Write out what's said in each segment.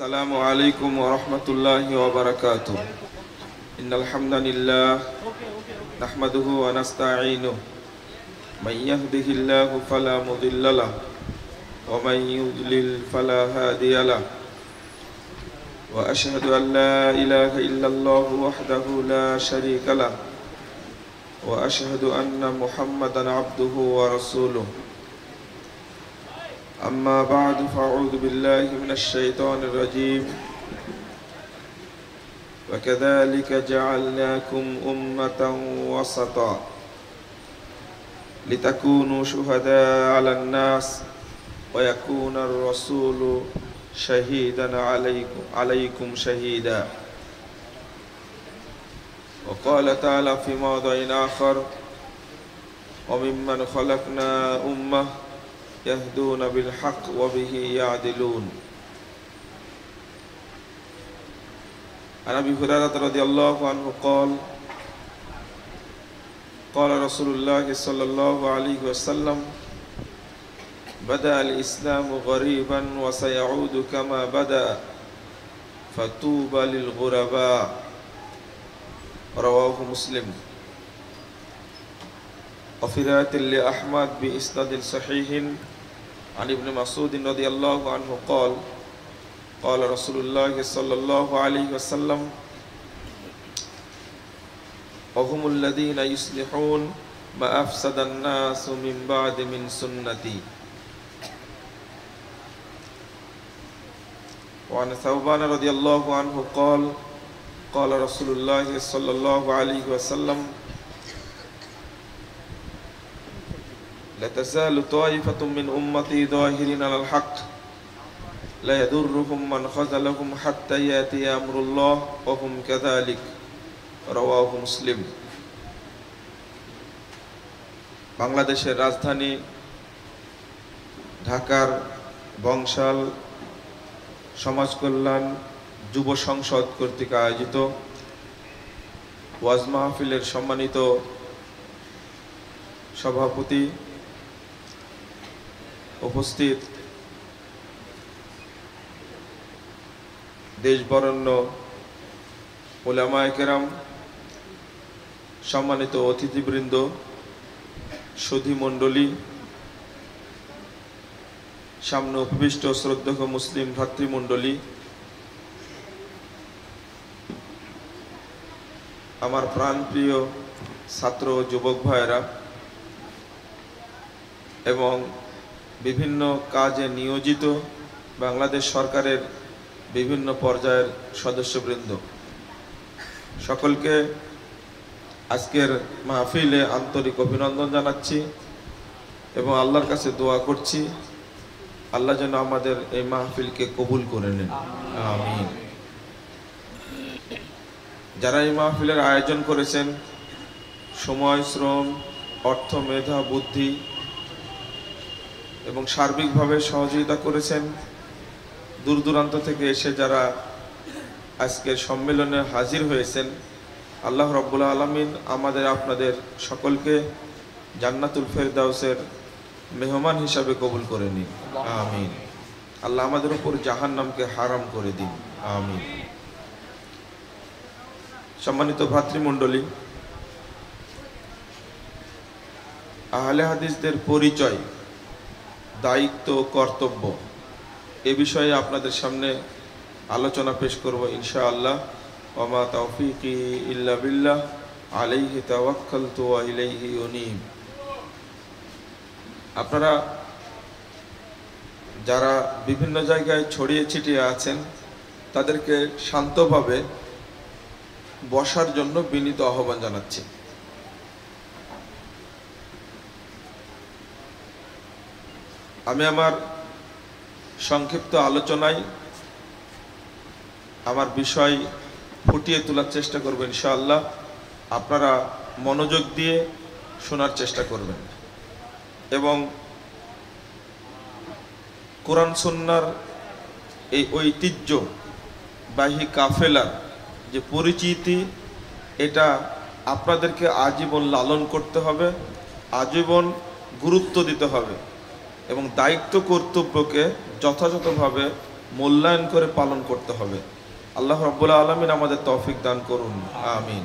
السلام عليكم ورحمة الله وبركاته. إن الحمد لله نحمده ونستعينه من يهده الله فلا مضل له ومن يضلل فلا هادي له وأشهد أن لا إله إلا الله وحده لا شريك له وأشهد أن محمدا عبده ورسوله. أما بعد فأعوذ بالله من الشيطان الرجيم وكذلك جعلناكم أمة وسطا لتكونوا شهداء على الناس ويكون الرسول شهيدا عليكم شهيدا. وقال تعالى في موضع آخر وممن خلقنا أمة يهدون بالحق وبه يعدلون. عن أبي هريرة رضي الله عنه قال قال رسول الله صلى الله عليه وسلم بدأ الإسلام غريبا وسيعود كما بدأ فطوبى للغرباء. رواه مسلم. وفي رواية لأحمد بإسناد صحيح عن ابن مسعود رضي الله عنه قال قال رسول الله صلى الله عليه وسلم وهم الذين يصلحون ما أفسد الناس من بعد من سنتي. وعن ثوبان رضي الله عنه قال قال رسول الله صلى الله عليه وسلم لا تزال طائفة من أمتي ظاهرين على الحق لا يضرهم من خذلهم حتى يأتي أمر الله وهم كذلك. رواه مسلم. বাংলাদেশের রাজধানী ঢাকার বংশাল সমাজ কল্যাণ যুব সংসদ কর্তৃক আয়োজিত ওয়াজ মাহফিলের সম্মানিত সভাপতি, উপস্থিত দেশবরেণ্য উলামায়ে কেরাম, সম্মানিত অতিথিবৃন্দ, সুধী মণ্ডলী, সামনে উপবিষ্ট শ্রদ্ধেয় মুসলিম ভাতৃমণ্ডলী, আমার প্রাণপ্রিয় ছাত্র ও যুবক ভাইয়েরা এবং বিভিন্ন কাজে নিয়োজিত বাংলাদেশ সরকারের বিভিন্ন পর্যায়ের সদস্যবৃন্দ, সকলকে আজকের মাহফিলে আন্তরিক অভিনন্দন জানাচ্ছি এবং আল্লাহর কাছে দোয়া করছি আল্লাহ যেন আমাদের এই মাহফিলকে কবুল করে নেন, আমিন। যারা এই মাহফিলের আয়োজন করেছেন, সময়, শ্রম, অর্থ, মেধা, বুদ্ধি এবং সার্বিকভাবে সহযোগিতা করেছেন, দূর দূরান্ত থেকে এসে যারা আজকের সম্মেলনে হাজির হয়েছেন, আল্লাহ রাব্বুল আলামিন আমাদের আপনাদের সকলকে জান্নাতুল ফেরদাউসের মেহমান হিসাবে কবুল করে নিন, আমিন। আল্লাহ আমাদের উপর জাহান্নামকে হারাম করে দিন, আমিন। সম্মানিত ভাতৃমণ্ডলী, আহলে হাদিসদের পরিচয়, দায়িত্ব, কর্তব্য এ বিষয়ে আপনাদের সামনে আলোচনা পেশ করব ইনশাআল্লাহ। ওমা তাওফীকি ইল্লা বিল্লাহ আলাইহি তাওয়াক্কালতু ওয়া ইলাইহি উনীব। আপনারা যারা বিভিন্ন জায়গায় ছড়িয়ে ছিটিয়ে আছেন তাদেরকে শান্তভাবে বসার জন্য বিনীত আহ্বান জানাচ্ছি। আমি আমার সংক্ষিপ্ত আলোচনায় আমার বিষয় ফুটিয়ে তোলার চেষ্টা করব ইনশাআল্লাহ। আপনারা মনোযোগ দিয়ে শোনার চেষ্টা করবেন এবং কোরআন সুন্নাহর এই ঐতিহ্যবাহী কাফেলার যে পরিচিতি, এটা আপনাদেরকে আজীবন লালন করতে হবে, আজীবন গুরুত্ব দিতে হবে এবং দায়িত্ব কর্তব্যকে যথাযথভাবে মূল্যায়ন করে পালন করতে হবে। আল্লাহ রাব্বুল আলামিন আমাদের তৌফিক দান করুন, আমিন।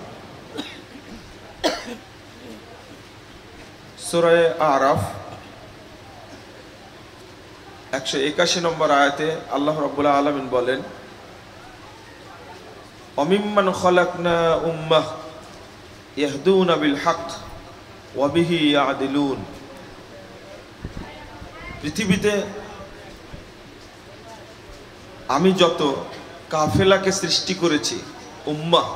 সূরা আরাফ 181 নম্বর আয়াতে আল্লাহ রাব্বুল আলামিন বলেন, অমিম্মান খলাকনা উম্মাহ ইয়াহদুনা বিল হক ওয়া বিহি ইয়াদিলুন। পৃথিবীতে আমি যত কাফেলাকে সৃষ্টি করেছি উম্মাহ,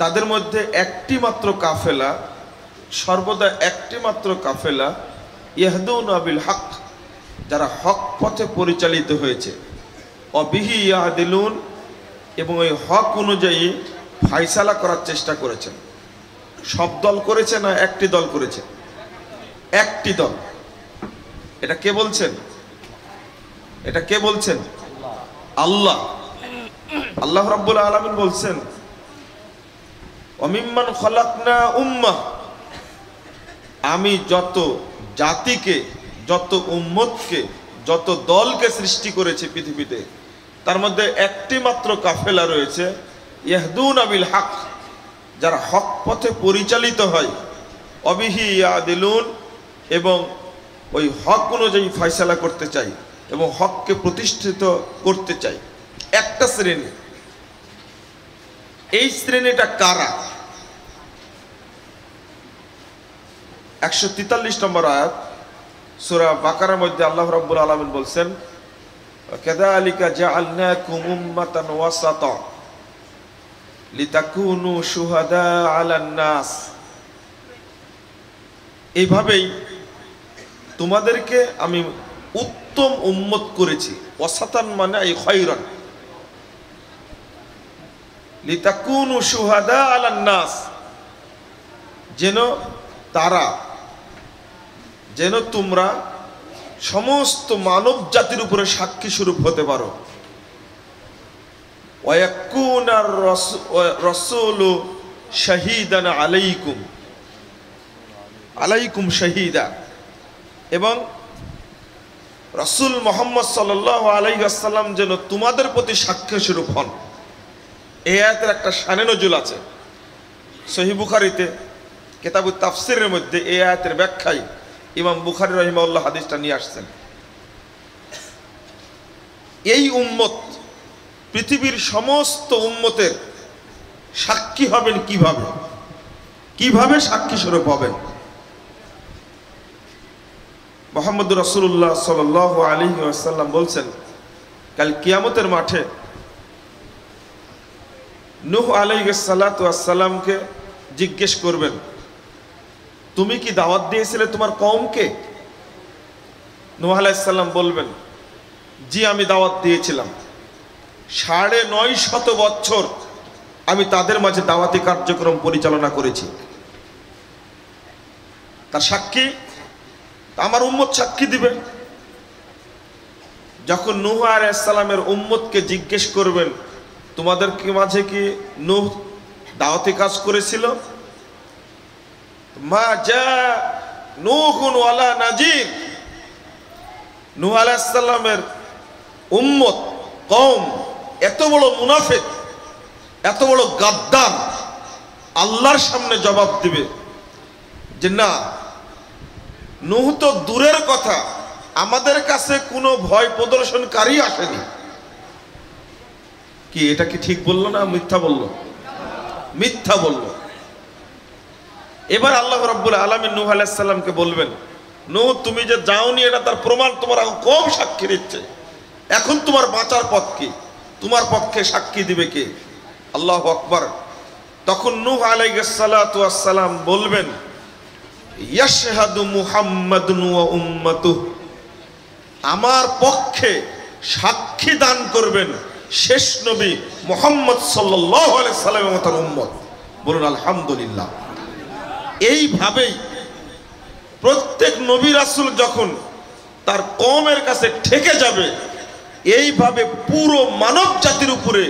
তাদের মধ্যে একটি মাত্র কাফেলা, সর্বদা একটি মাত্র কাফেলা, ইয়াহদুনা বিল হক, যারা হক পথে পরিচালিত হয়েছে, অবিহি ইয়াদিলুন, এবং ওই হক অনুযায়ী ফায়সালা করার চেষ্টা করেছেন। সব দল করেছে না একটি দল করেছে? একটি দল। এটা কে বলছেন? এটা কে বলছেন? আল্লাহ। আল্লাহ রাব্বুল আলামিন বলছেন, অমিম্মান খলাকনা উম্মাহ, আমি যত জাতিকে, যত উম্মতকে, যত দলকে সৃষ্টি করেছি পৃথিবীতে, তার মধ্যে একটি মাত্র কাফেলা রয়েছে, ইয়াহদুনা বিল হক, যারা হক পথে পরিচালিত হয়, অবিহি ইয়াদিলুন, এবং ওই হক অনুযায়ী ফয়সালা করতে চাই এবং হককে প্রতিষ্ঠিত করতে চাই। একটা শ্রেণী। এই শ্রেণীটা কারা? 143 নম্বর আয়াত সূরা বাকারার মধ্যে আল্লাহ রাব্বুল আলামিন বলছেন, কাযালিকা জাআলনাকুম উম্মাতান ওয়াসাতা লিতাকুনু শুহাদা আলান নাস। এইভাবেই তোমাদেরকে আমি উত্তম উম্মত করেছি। ওয়াসাতান মানে এই খায়রান, লিতাকুনু শুহাদা আলান নাস, যেন তোমরা সমস্ত মানব জাতির উপরে সাক্ষী স্বরূপ হতে পারো। ওয়ায়াকুনার রাসূলু শাহীদান আলাইকুম শাহীদা, এবং রাসূল মুহাম্মদ সাল্লাল্লাহু আলাইহি ওয়াসাল্লাম যেন তোমাদের প্রতি সাক্ষী স্বরূপ হন। এই আয়াতের একটা শানে নজুল আছে। সহিহ বুখারীতে কিতাবুত তাফসীরের মধ্যে এই আয়াতের ব্যাখ্যায় ইমাম বুখারী রাহিমাহুল্লাহ হাদিসটা নিয়ে আসছেন। এই উম্মত পৃথিবীর সমস্ত উম্মতের সাক্ষী হবেন কিভাবে? কিভাবে সাক্ষী স্বরূপ হবেন? মুহাম্মদুর রাসূলুল্লাহ সাল্লাল্লাহু আলাইহি ওয়াসাল্লাম বলছেন, কাল কিয়ামতের মাঠে নূহ আলাইহিস সালাতু ওয়াস সালামকে জিজ্ঞেস করবেন, তুমি কি দাওয়াত দিয়েছিলে তোমার কওমকে? নূহ আলাইহিস সালাম বলবেন, জি আমি দাওয়াত দিয়েছিলাম। 950 বছর আমি তাদের মাঝে দাওয়াতি কার্যক্রম পরিচালনা করেছি। তার সাক্ষী আমার উম্মত সাক্ষী দিবে। যখন নূহ আলাইহিস সালামের উম্মতকে জিজ্ঞেস করবেন, তোমাদের কি মাঝে কি নূহ দাওয়াতি কাজ করেছিল? মা জা নূহুন ওয়ালা নাজির, নূহ আলাইহিস সালামের উম্মত কওম এত বড় মুনাফিক, এত বড় গাদ্দার, আল্লাহর সামনে জবাব দিবে যে না, নূহ তো দূরের কথা, আমাদের কাছে কোনো ভয় প্রদর্শনকারী আসেনি। কি এটা কি ঠিক বললো না মিথ্যা বললো? মিথ্যা বললো। এবার আল্লাহ রাব্বুল আলামিন নূহ আলাইহিস সালামকে বলবেন, নূহ তুমি যে যাওনি এটা তার প্রমাণ তোমার কম সাক্ষী দিচ্ছে। এখন তোমার বাঁচার পথ কি? তোমার পক্ষে সাক্ষী দিবে কে? আল্লাহু আকবার। তখন নূহ আলাইহিস সালাতু ওয়াস সালাম বলবেন, ইয়াশহাদু মুহাম্মাদুন ওয়া উম্মাতুহু, আমার পক্ষে সাক্ষী দান করবেন শেষ নবী মুহাম্মদ সাল্লাল্লাহু আলাইহি সাল্লাম এবং তার উম্মত। বলুন আলহামদুলিল্লাহ। এইভাবেই প্রত্যেক নবী রাসূল যখন তার কওমের কাছে ঠেকে যাবে, এইভাবে পুরো মানব জাতির উপরে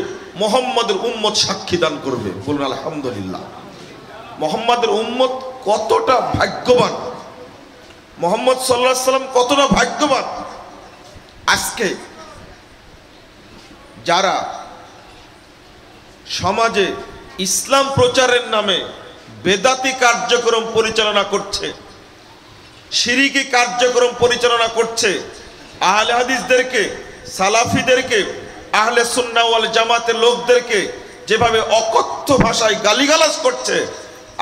মুহাম্মদের উম্মত সাক্ষী দান করবে। বলুন আলহামদুলিল্লাহ। মুহাম্মদের উম্মত কতটা ভাগ্যবান, মুহাম্মদ সাল্লাল্লাহু আলাইহি সাল্লাম কতটা ভাগ্যবান। আজকে যারা সমাজে ইসলাম প্রচারের নামে বেদাতি কার্যক্রম পরিচালনা করছে, শিরকি কার্যক্রম পরিচালনা করছে, আহলে হাদিসদেরকে, সালাফিদেরকে, আহলে সুন্নাহ ওয়াল জামাতের লোকদেরকে যেভাবে অকথ্য ভাষায় গালিগালাজ করছে,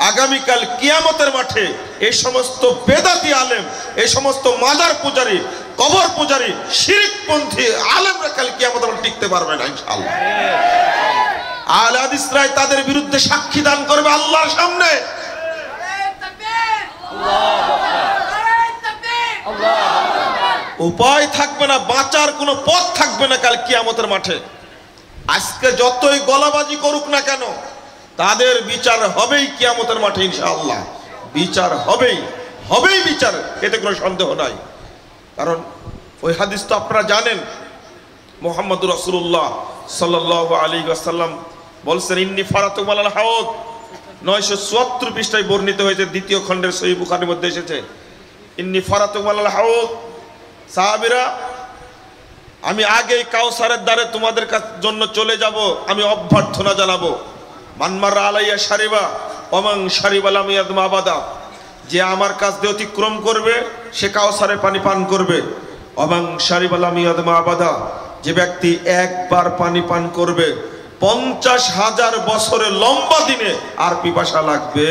আগামীকাল কিয়ামতের মাঠে এই সমস্ত বেদাতি আলেম, এই সমস্ত মাজার পূজারী, কবর পূজারী, শিরকপন্থী আলেমরা কাল কিয়ামতের মাঠে টিকতে পারবে না ইনশাআল্লাহ। আহলে হাদিসরা তাদের বিরুদ্ধে সাক্ষী দান করবে আল্লাহর সামনে। উপায় থাকবে না, বাঁচার কোনো পথ থাকবে না কাল কিয়ামতের মাঠে। আজকে যতই গলাবাজি করুক না কেন, তাদের বিচার হবেই কিয়ামতের মাঠে ইনশাআল্লাহ। বিচার হবেই, হবেই বিচার, এতে কোনো সন্দেহ নাই। কারণ ওই হাদিস তো আপনারা জানেন, মুহাম্মদুর রাসূলুল্লাহ সাল্লাল্লাহু আলাইহি ওয়াসাল্লাম বলছেন, ইন্নী ফারাতুকুম আলাল হাউদ, 974 পৃষ্ঠায় বর্ণিত হয়েছে, দ্বিতীয় খণ্ডের সহিহ বুখারীর মধ্যে এসেছে, ইন্নী ফারাতুকুম আলাল হাউদ। সাহাবীরা, আমি আগেই কাউসারের দ্বারে তোমাদের জন্য চলে যাব, আমি অভ্যর্থনা জানাবো। মানমার আলাইয়া শারিবা ওমান শারিবা লাম ইয়াদমা আবাদা, যে আমার কাছ দিয়ে অতিক্রম করবে সে কাউসারের পানি পান করবে। ওমান শারিবা লাম ইয়াদমা আবাদা, যে ব্যক্তি একবার পানি পান করবে 50,000 বছরের লম্বা দিনে আর পিপাসা লাগবে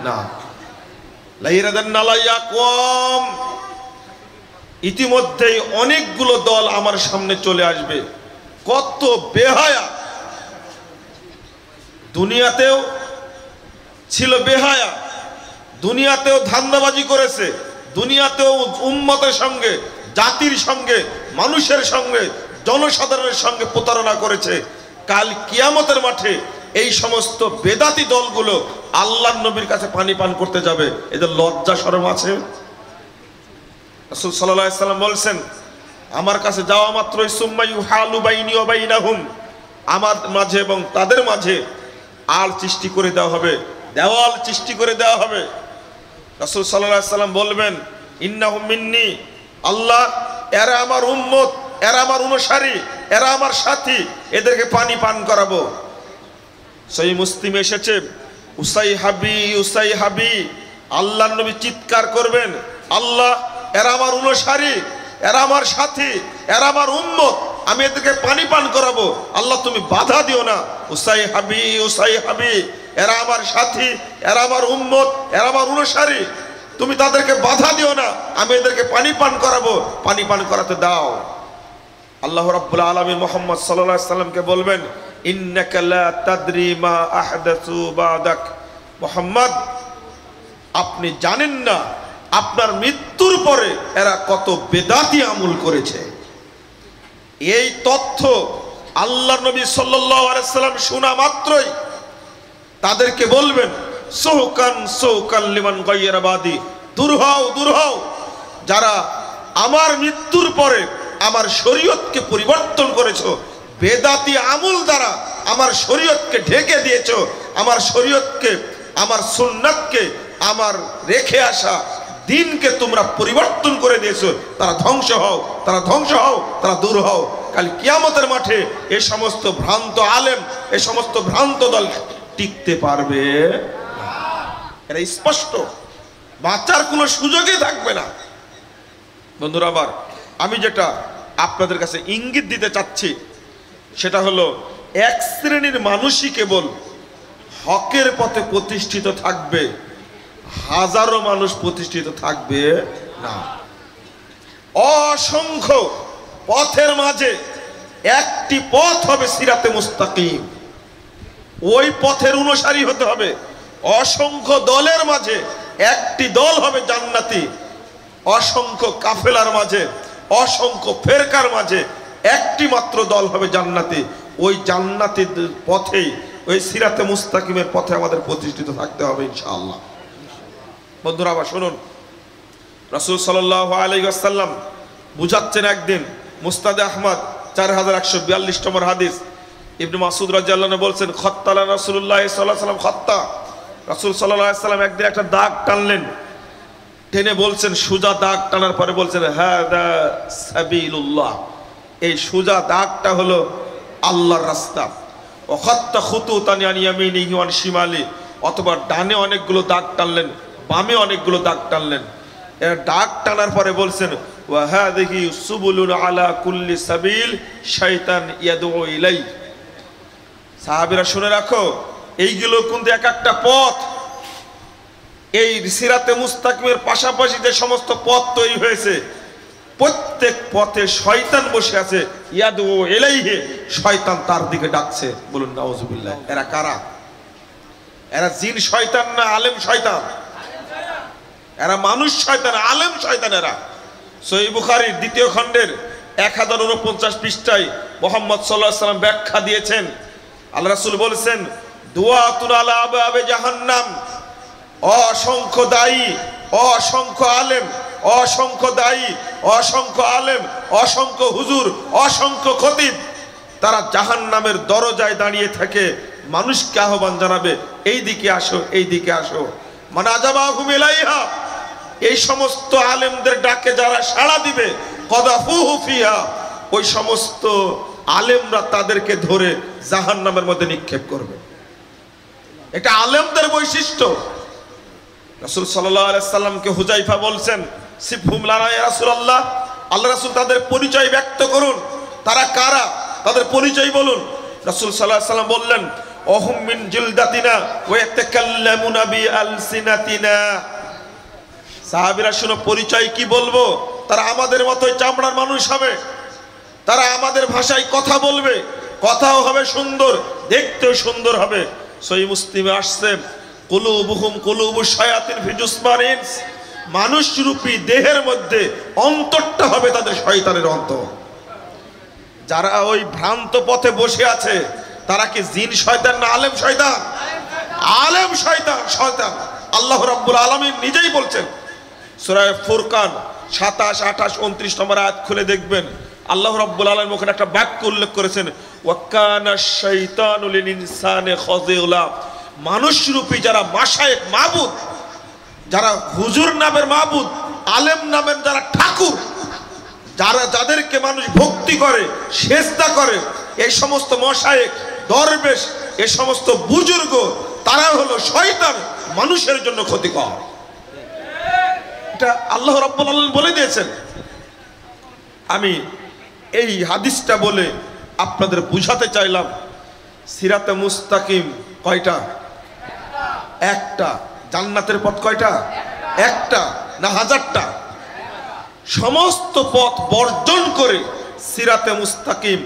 না। লাইরাদান নালাইয়া কম, ইতিমধ্যেই অনেকগুলো দল আমার সামনে চলে আসবে। কত বেহায়া, দুনিয়াতেও ছিল বেহায়া, দুনিয়াতেও ধান্দাবাজি করেছে, দুনিয়াতেও উম্মতের সঙ্গে, জাতির সঙ্গে, মানুষের সঙ্গে, জনসাধারণের সঙ্গে প্রতারণা করেছে। কাল কিয়ামতের মাঠে এই সমস্ত বেদাতি দলগুলো আল্লাহর নবীর কাছে পানি পান করতে যাবে। এদের লজ্জা শরম আছে? রাসূল সাল্লাল্লাহু আলাইহি ওয়াসাল্লাম বলছেন, আমার কাছে যাওয়া মাত্রই সুম্মা ইউহালু বাইনি ওয়া বাইনাহুম, আমার মাঝে এবং তাদের মাঝে আল সৃষ্টি করে দেওয়া হবে, দেওয়াল সৃষ্টি করে দেওয়া হবে। রাসূল সাল্লাল্লাহু আলাইহি ওয়াসাল্লাম বলবেন, ইন্নাহুম মিন্নি, আল্লাহ এরা আমার উম্মত, এরা আমার অনুসারী, এরা আমার সাথী, এদেরকে পানি পান করাবো। সহিহ মুসলিমে এসেছে, উসাইহাবি উসাইহাবি, আল্লাহর নবী চিৎকার করবেন, আল্লাহ এরা আমার অনুসারী, এরা আমার সাথী, এরা আমার উম্মত, আমি এদেরকে পানি পান করাবো, আল্লাহ তুমি বাধা দিও না। উসাইহাবি উসাইহাবি, এরা আমার সাথী, এরা আমার উম্মত, এরা আমার অনুসারী, তুমি তাদেরকে বাধা দিও না, আমি এদেরকে পানি পান করাবো, পানি পান করাতে দাও। আল্লাহ রাব্বুল আলামিন মুহাম্মদ সাল্লাল্লাহু আলাইহি ওয়াসাল্লামকে বলবেন, ইন্নাকা লা তাদরি মা আহদাসু বাদাক, মুহাম্মদ আপনি জানেন না আপনার মৃত্যুর পরে এরা কত বেদাতি আমল করেছে। এই তথ্য আল্লাহর নবী সাল্লাল্লাহু আলাইহি ওয়াসাল্লাম শোনা মাত্রই তাদেরকে বলবেন, সুহকান সুহকান লিমান গায়্যারা বাদি, দূর হও দূর হও, যারা আমার মৃত্যুর পরে আমার শরীয়তকে পরিবর্তন করেছো, বেদাতি আমল দ্বারা আমার শরীয়তকে ঢেকে দিয়েছো, আমার শরীয়তকে, আমার সুন্নাতকে, আমার রেখে আসা দিনকে তোমরা পরিবর্তন করে দিয়েছো, তারা ধ্বংস হও, তারা ধ্বংস হও, তারা দূর হও। কাল কিয়ামতের মাঠে এই সমস্ত ভ্রান্ত আলেম, এই সমস্ত ভ্রান্ত দল টিকতে পারবে না। এটা স্পষ্ট, বাঁচার কোনো সুযোগই থাকবে না। বন্ধুরা আমার, আমি যেটা আপনাদের কাছে ইঙ্গিত দিতে চাচ্ছি সেটা হলো, এক শ্রেণীর মানুষই কেবল হকের পথে প্রতিষ্ঠিত থাকবে, হাজারো মানুষ প্রতিষ্ঠিত থাকবে না। অসংখ্য পথের মাঝে একটি পথ হবে সিরাতে মুস্তাকিম, ওই পথের অনুসারী হতে হবে। অসংখ্য দলের মাঝে একটি দল হবে জান্নাতি, অসংখ্য কাফেলার মাঝে, অসংখ্য ফেরকার মাঝে একটি মাত্র দল হবে জান্নাতি। ওই জান্নাতের পথেই, ওই সিরাতে মুস্তাকিমের পথে আমাদের প্রতিষ্ঠিত থাকতে হবে ইনশাআল্লাহ। বন্ধুরা আবার শুনুন, রাসূল সাল্লাল্লাহু আলাইহি ওয়াসাল্লাম বুঝাচ্ছেন একদিন, মুসনাদে আহমদ 4142 নম্বর হাদিস, ইবনে মাসউদ রাদিয়াল্লাহু আনহু বলছেন, খত্তালা রাসূলুল্লাহ সাল্লাল্লাহু আলাইহি ওয়াসাল্লাম খত্তা, রাসূল সাল্লাল্লাহু আলাইহি ওয়াসাল্লাম একদিন একটা দাগ টানলেন, টেনে বলছেন, সোজা দাগ টানার পরে বলছেন হাদা সাবিলুল্লাহ, এই সোজা দাগটা হলো আল্লাহর রাস্তা। ওয়াখাত্তা খুতুতান আন ইয়ামিনিহি ওয়ান শিমালি, অথবা ডানে অনেকগুলো দাগ টানলেন, বামে অনেকগুলো দাগ টানলেন। এর দাগ টানার পরে বলছেন ওয়া হাযিহি সুবুলুন আলা কুল্লি সাবিল শাইতান ইয়াদউ ইলাই। সাহাবীরা শুনে রাখো, এইগুলো কিন্তু এক একটা পথ। এই সিরাতে মুস্তাকিমের পাশাপাশি যে সমস্ত পথ তৈরি হয়েছে, প্রত্যেক পথে শয়তান বসে আছে। ইয়াদউ ইলাইহি, শয়তান তার দিকে ডাকছে। বলুন নাউজুবিল্লাহ। এরা কারা? এরা জিন শয়তান না আলেম শয়তান? এরা মানুষ শয়তান, আলেম শয়তান এরা। সহিহ বুখারীর 2য় খণ্ডের 1049 পৃষ্ঠায় মুহাম্মদ সাল্লাল্লাহু আলাইহি ওয়াসাল্লাম ব্যাখ্যা দিয়েছেন। আল্লাহ রাসূল বলেছেন দুআতুন আলা আবওয়াবে জাহান্নাম, অসংখ্য দায়ী, অসংখ্য আলেম, অসংখ্য দায়ী, অসংখ্য আলেম, অসংখ্য হুজুর, অসংখ্য খতিব, তারা জাহান্নামের দরজায় দাঁড়িয়ে থেকে মানুষকে আহ্বান জানাবে, এই দিকে আসো, এই দিকে আসো। মানে আজাবাহুম ইলাইহা, এই সমস্ত আলেমদের ডাকে যারা সাড়া দিবে, কদাফুহু ফিহা, ওই সমস্ত আলেমরা তাদেরকে ধরে জাহান্নামের মধ্যে নিক্ষেপ করবে। এটা আলেমদের বৈশিষ্ট্য। রাসূল সাল্লাল্লাহু আলাইহি সাল্লামকে হুযায়ফা বলছেন সিফহুম লানা ইয়া রাসূলুল্লাহ, আল্লাহ রাসূল তাদের পরিচয় ব্যক্ত করুন, তারা কারা, তাদের পরিচয় বলুন। রাসূল সাল্লাল্লাহু আলাইহি সাল্লাম বললেন অহুম মিন জিলদাতিনা ওয়া ইয়াতাকাল্লামুনা বিআলসিনাতিনা। সাহাবীরা শুনো, পরিচয় কি বলবো? তারা আমাদের মতোই চামড়ার মানুষ হবে, তারা আমাদের ভাষায় কথা বলবে, কথাও হবে সুন্দর, দেখতেও সুন্দর হবে। সহিহ মুসলিমে আসছে কুলুবুহুম কুলুবুশ শায়াতিন ফি জুসমানিন, মানুষ রূপী দেহের মধ্যে অন্তরটা হবে তাদের শয়তানের অন্তর। যারা ওই ভ্রান্ত পথে বসে আছে তারা কি জিন শয়তান না আলেম শয়তান? আলেম শয়তান, শয়তান। আল্লাহ রাব্বুল আলামিন নিজেই বলছেন সূরা ফুরকান 27, 28, 29 নম্বর আয়াত খুলে দেখবেন। আল্লাহ রাব্বুল আলামিন ওখানে একটা বাক্য উল্লেখ করেছেন ওয়া কানা শাইতানু লিল ইনসানি খাযিলা। মানুষ রূপী যারা মাশায়েখ মাবুদ, যারা হুজুর নামের মাবুদ, আলেম নামের যারা ঠাকুর, যারা যাদেরকে মানুষ ভক্তি করে, সেজদা করে, এই সমস্ত মাশায়েখ, দরবেশ, এই সমস্ত বুজুর্গ, তারা হলো শয়তান, মানুষের জন্য ক্ষতিকর। এটা আল্লাহ রাব্বুল আলামিন বলে দিয়েছেন। আমি এই হাদিসটা বলে আপনাদের বুঝাতে চাইলাম সিরাতে মুস্তাকিম কয়টা? একটা। জান্নাতের পথ কয়টা? একটা না হাজারটা? সমস্ত পথ বর্জন করে সিরাতে মুস্তাকিম,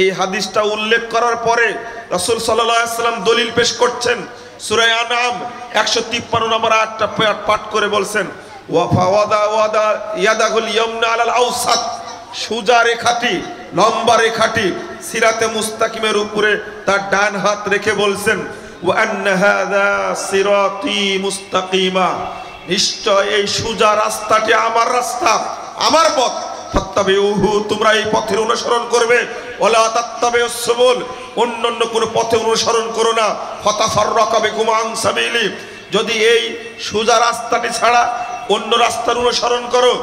এই হাদিসটা উল্লেখ করার পরে রাসূল সাল্লাল্লাহু আলাইহি ওয়াসাল্লাম দলিল পেশ করছেন। সূরা আনআম 153 নম্বর আয়াতটা পাঠ করে বলছেন ওয়া ফাওয়াদা ওয়াদা ইয়াদাহুল ইয়ামনা আলাল আওসাত, সোজা রেখাটি, লম্বা রেখাটি সিরাতে মুস্তাকিমের উপরে তার ডান হাত রেখে বলছেন ওয়া আন্না হাযা সিরাতি মুস্তাকিমা, নিশ্চয় এই সোজা রাস্তাটি আমার রাস্তা, আমার পথ। ফাত্তাবিউহু, তোমরা এই পথের অনুসরণ করবে। ওয়ালা তাত্তাবিউস সুবুল, অন্যান্য কোন পথে অনুসরণ করো না। ফাতাফাররাকা বিকুম আন সাবিলি, যদি এই সোজা রাস্তাটি ছাড়া অন্য রাস্তার অনুসরণ করো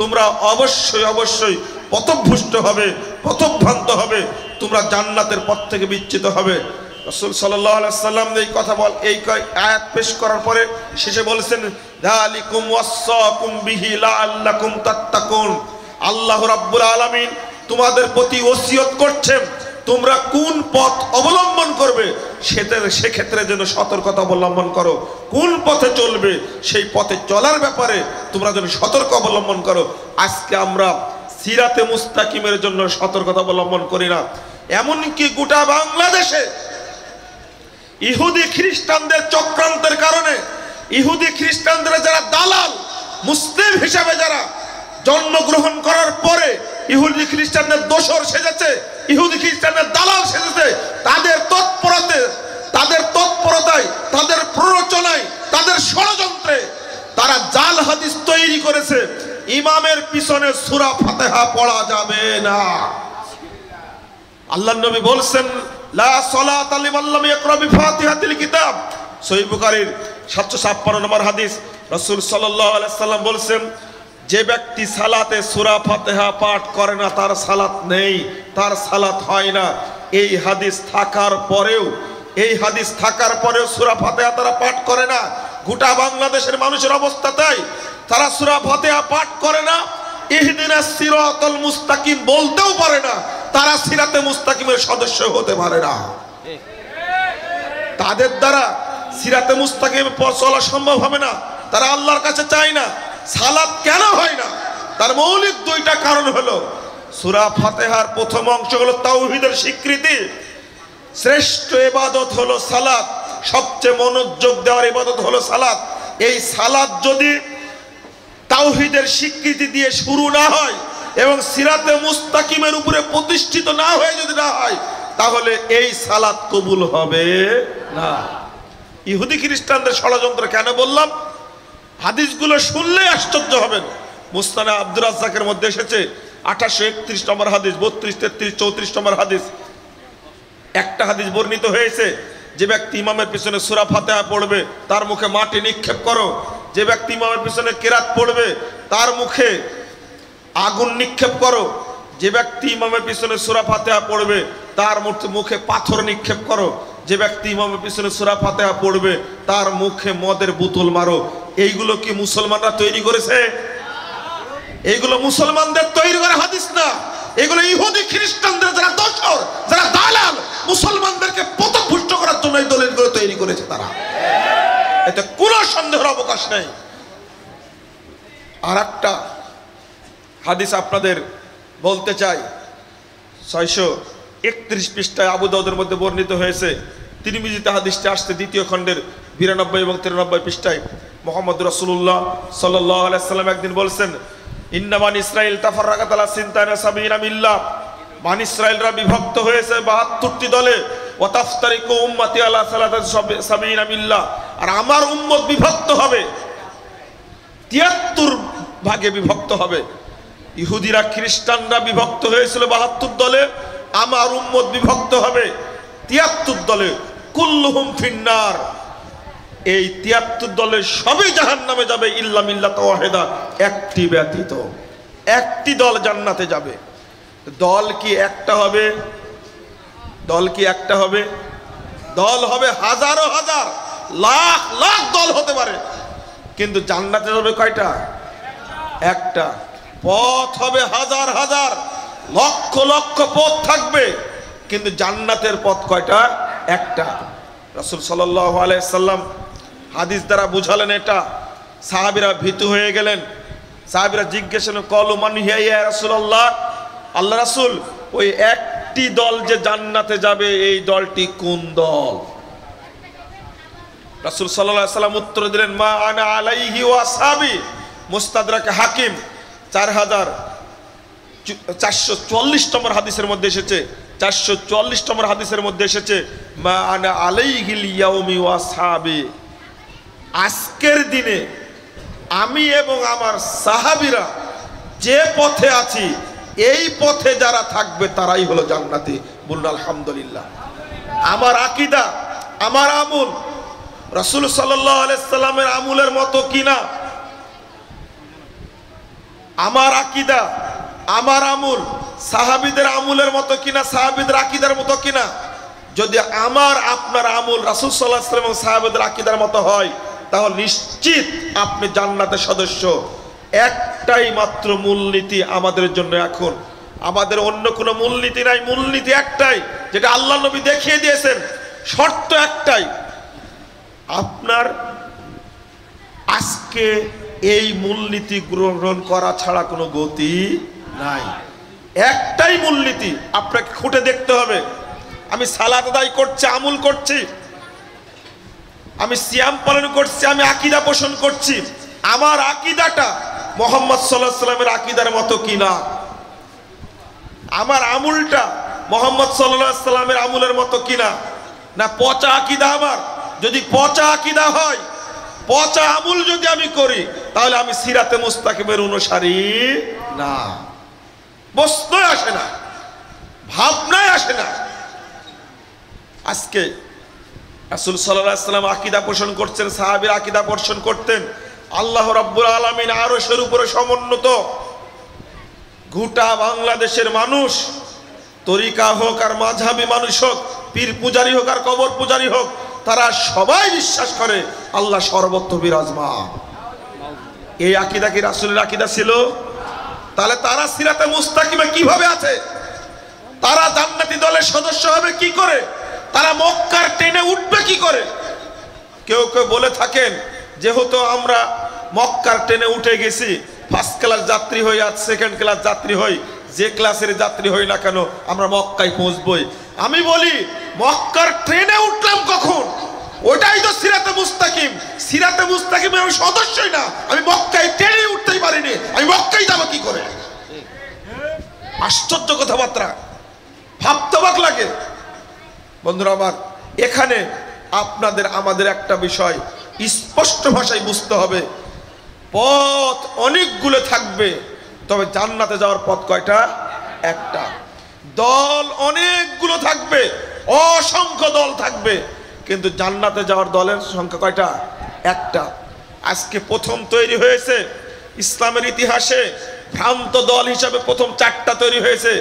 তোমরা অবশ্যই অবশ্যই পথভ্রষ্ট হবে, পথভ্রান্ত হবে, তোমরা জান্নাতের পথ থেকে বিচ্যুত হবে। রাসূল সাল্লাল্লাহু আলাইহি ওয়াসাল্লাম এই কথা বল, এই আয়াত পেশ করার পরে শেষে বলেছেন যালিকুম ওয়াসাকুম বিহি লাআল্লাকুম তাত্তাকুন। আল্লাহ রাব্বুল আলামিন তোমাদের প্রতি ওসিয়ত করছেন তোমরা কোন পথ অবলম্বন করবে, সেক্ষেত্রে যেন সতর্কতা অবলম্বন করো। কোন পথে চলবে সেই পথে চলার ব্যাপারে তোমরা যেন সতর্ক অবলম্বন করো। আজকে আমরা সিরাতে মুস্তাকিমের জন্য সতর্কতা অবলম্বন করি না। এমনকি গোটা বাংলাদেশে ইহুদি খ্রিস্টানদের চক্রান্তের কারণে, ইহুদি খ্রিস্টানদের যারা দালাল, মুসলিম হিসাবে যারা জন্মগ্রহণ করার পরে ইহুদি খ্রিস্টানদের দোসর সেজেছে, ইহুদি খ্রিস্টানদের দালাল সেজেছে, তাদের তৎপরতায়, তাদের প্ররোচনায়, তাদের ষড়যন্ত্রে তারা জাল হাদিস তৈরি করেছে। ইমামের পিছনে সূরা ফাতিহা পড়া যাবে না। আল্লাহর নবী বলছেন লা সালাতা লিমান লাম ইয়াকরা বিফাতিহাতিল কিতাব। সহিহ বুখারীর 756 নম্বর হাদিস। রাসূল সাল্লাল্লাহু আলাইহি সাল্লাম বলেছেন, যে ব্যক্তি সালাতে সূরা ফাতিহা পাঠ করে না তার সালাত নেই, তার সালাত হয় না। এই হাদিস থাকার পরেও সূরা ফাতিহা তারা পাঠ করে না। গোটা বাংলাদেশের মানুষের অবস্থা তাই, তারা সূরা ফাতিহা পাঠ করে না, ইহদিনাস সিরাতাল মুস্তাকিম বলতেও পারে না, তারা সিরাতে মুস্তাকিমের সদস্য হতে পারে না। তাদের দ্বারা সিরাতে মুস্তাকিমে চলা সম্ভব হবে না, তারা আল্লাহর কাছে চায় না। সালাত কেন হয় না? তার মৌলিক দুইটা কারণ হলো, সূরা ফাতিহার প্রথম অংশ হলো তাওহীদের স্বীকৃতি, শ্রেষ্ঠ ইবাদত হলো সালাত, সবচেয়ে মনোযোগ দেওয়ার ইবাদত হলো সালাত। এই সালাত যদি তাওহীদের স্বীকৃতি দিয়ে শুরু না হয় এবং সিরাতে মুস্তাকিমের উপরে প্রতিষ্ঠিত না হয়ে যদি না হয়, তাহলে এই সালাত কবুল হবে না। ইহুদি খ্রিস্টানদের ষড়যন্ত্র কেন বললাম? হাদিসগুলো শুনলে আশ্চর্য হবেন। মুসনাদে আব্দুর রাজ্জাকের মধ্যে এসেছে 1831 নম্বর হাদিস, 32, 33, 34 নম্বর হাদিস। একটা হাদিস বর্ণিত হয়েছে, যে ব্যক্তি ইমামের পিছনে সূরা ফাতিহা পড়বে তার মুখে মাটি নিক্ষেপ করো, যে ব্যক্তি ইমামের পিছনে কিরাত পড়বে তার মুখে আগুন নিক্ষেপ করো, যে ব্যক্তি ইমামের পিছনে সূরা ফাতিহা পড়বে তার মুখে পাথর নিক্ষেপ করো, যে ব্যক্তি ইমামের পিছনে সূরা ফাতিহা পড়বে তার মুখে মদের বোতল মারো। এইগুলো কি মুসলমানরা তৈরি করেছে? এইগুলো মুসলমানদের তৈরি করা হাদিস না, এগুলো ইহুদি খ্রিস্টানদের যারা দোসর, যারা দালাল, মুসলমানদেরকে পথভ্রষ্ট করার জন্য এই দলিলগুলো তৈরি করেছে তারা। এতে কোনো সন্দেহের অবকাশ নেই। আর একটা হাদিস আপনাদের বলতে চাই, 631 পৃষ্ঠায় আবু দাউদের মধ্যে বর্ণিত হয়েছে। তিরমিজিতে হাদিসটি আসছে 2য় খণ্ডের 92 এবং 93 পৃষ্ঠায়। মুহাম্মদ রাসূলুল্লাহ সাল্লাল্লাহু আলাইহি ওয়াসাল্লাম একদিন বলছেন, ইন্না বানি ইসরাঈল তাফাররাকাত আলা সিনতানা সাবিনা মিল্লাহ, বানি ইসরাঈলরা বিভক্ত হয়েছে 72টি দলে। ওয়া তাফতারিকু উম্মতি আলা সাবিনা মিল্লাহ, আর আমার উম্মত বিভক্ত হবে 73 ভাগে বিভক্ত হবে। ইহুদিরা খ্রিস্টানরা বিভক্ত হয়েছিল 72 দলে, আমার উম্মত বিভক্ত হবে 73 দলে। কুল্লুহুম ফিন্নার, এই 73 দলের সবই জাহান্নামে যাবে, ইল্লা মিল্লাত ওয়াহিদা, একটি ব্যতীত। একটি দল জান্নাতে যাবে। দল কি একটা হবে? দল কি একটা হবে? দল হবে হাজারো হাজার, লাখ লাখ দল হতে পারে, কিন্তু জান্নাতে যাবে কয়টা? একটা। পথ হবে হাজার হাজার, লক্ষ লক্ষ পথ থাকবে, কিন্তু জান্নাতের পথ কয়টা? একটা। রাসূল সাল্লাল্লাহু আলাইহি সাল্লাম হাদিস দ্বারা বুঝালেন এটা। সাহাবীরা ভীতু হয়ে গেলেন। সাহাবীরা জিজ্ঞেস করলেন, কলু মান হিয়া ইয়া রাসূলুল্লাহ, আল্লাহ রাসূল, ওই একটি দল যে জান্নাতে যাবে এই দলটি কোন দল? রাসূল সাল্লাল্লাহু আলাইহি সাল্লাম উত্তর দিলেন, মা আনা আলাইহি ওয়া আসহাবি। মুস্তাদরাকে হাকিম 4444 নম্বর হাদিসের মধ্যে এসেছে, 444 নম্বর হাদিসের মধ্যে এসেছে, মা আনা আলাইহিল ইয়াউমি ওয়া আসহাবি, আজকের দিনে আমি এবং আমার সাহাবীরা যে পথে আছি এই পথে যারা থাকবে তারাই হলো জান্নাতি। বলুন আলহামদুলিল্লাহ। আমার আকীদা, আমার আমল রাসূল সাল্লাল্লাহু আলাইহি সাল্লামের আমলের মতো কিনা? আমার আকীদা, আমার আমল সাহাবীদের আমলের মতো কিনা, সাহাবীদের আকীদার মতো কিনা? যদি আমার আপনার আমল রাসূল সাল্লাল্লাহু আলাইহি ওয়াসাল্লাম এবং সাহাবীদের আকীদার মতো হয়, তাহলে নিশ্চিত আপনি জান্নাতের সদস্য। একটাই মাত্র মূলনীতি আমাদের জন্য এখন, আমাদের অন্য কোনো মূলনীতি নাই। মূলনীতি একটাই, যেটা আল্লাহ নবী দেখিয়ে দিয়েছেন। শর্ত একটাই, আপনার আজকে এই মূলনীতি গ্রহণ করা ছাড়া কোনো গতি নাই। একটাই মূলনীতি আপনাকে খুঁটে দেখতে হবে। আমি সালাত আদায় করছি, আমল করছি, আমি সিয়াম পালন করছি, আমি আকীদা পোষণ করছি, আমার আকীদাটা মুহাম্মদ সাল্লাল্লাহু আলাইহি ওয়াসাল্লামের আকীদার মতো কিনা? আমার আমলটা মুহাম্মদ সাল্লাল্লাহু আলাইহি ওয়াসাল্লামের আমলের মতো কিনা? না পচা আকীদা আমার? যদি পচা আকীদা হয়, পচা আমল যদি আমি করি, তাহলে আমি সিরাতে মুস্তাকিমের অনুসারী না। প্রশ্নই আসে না, ভাবনায় আসে না। আজকে রাসূল সাল্লাল্লাহু আলাইহি ওয়াসাল্লাম আকীদা পোষণ করছেন, সাহাবীরা আকীদা পোষণ করতেন, আল্লাহ রাব্বুল আলামিন আরশের উপরে সমুন্নত। গোটা বাংলাদেশের মানুষ, তরিকা হোক আর মাযহাবী মানুষ হোক, পীর পূজারি হোক আর কবর পূজারি হোক, তারা সবাই বিশ্বাস করে আল্লাহ সর্বত্র বিরাজমান। এই আকীদা কি রাসূলের আকীদা ছিল? তাহলে তারা সিরাতে মুস্তাকিমে কিভাবে আছে? তারা জান্নাতি দলের সদস্য হবে কি করে? তারা মক্কার ট্রেনে উঠবে কি করে? কেউ কেউ বলে থাকেন যেহেতু আমরা মক্কার ট্রেনে উঠে গেছি, ফার্স্ট ক্লাস যাত্রী হই আর সেকেন্ড ক্লাস যাত্রী হই, যে ক্লাসের যাত্রী হই না কেন আমরা মক্কায় পৌঁছবই। আমি বলি মক্কার ট্রেনে উঠলাম কখন? ওটাই তো সিরাতে মুস্তাকিম। সিরাতে মুস্তাকিমে আমি সদস্যই না, আমি মক্কায় ট্রেনে উঠতেই পারিনি, আমি মক্কায় যাবো কি করে? আশ্চর্য কথাবার্তা, ভাবতে অবাক লাগে। বন্ধুরা আমার, এখানে আপনাদের আমাদের একটা বিষয় স্পষ্ট ভাষায় বুঝতে হবে, পথ অনেকগুলো থাকবে, তবে জান্নাতে যাওয়ার পথ কয়টা? একটা। দল অনেকগুলো থাকবে, অসংখ্য দল থাকবে, কিন্তু জান্নাতে যাওয়ার দলের সংখ্যা কয়টা? একটা। আজকে প্রথম তৈরি হয়েছে ইসলামের ইতিহাসে ভ্রান্ত দল হিসাবে প্রথম 4টা তৈরি হয়েছে।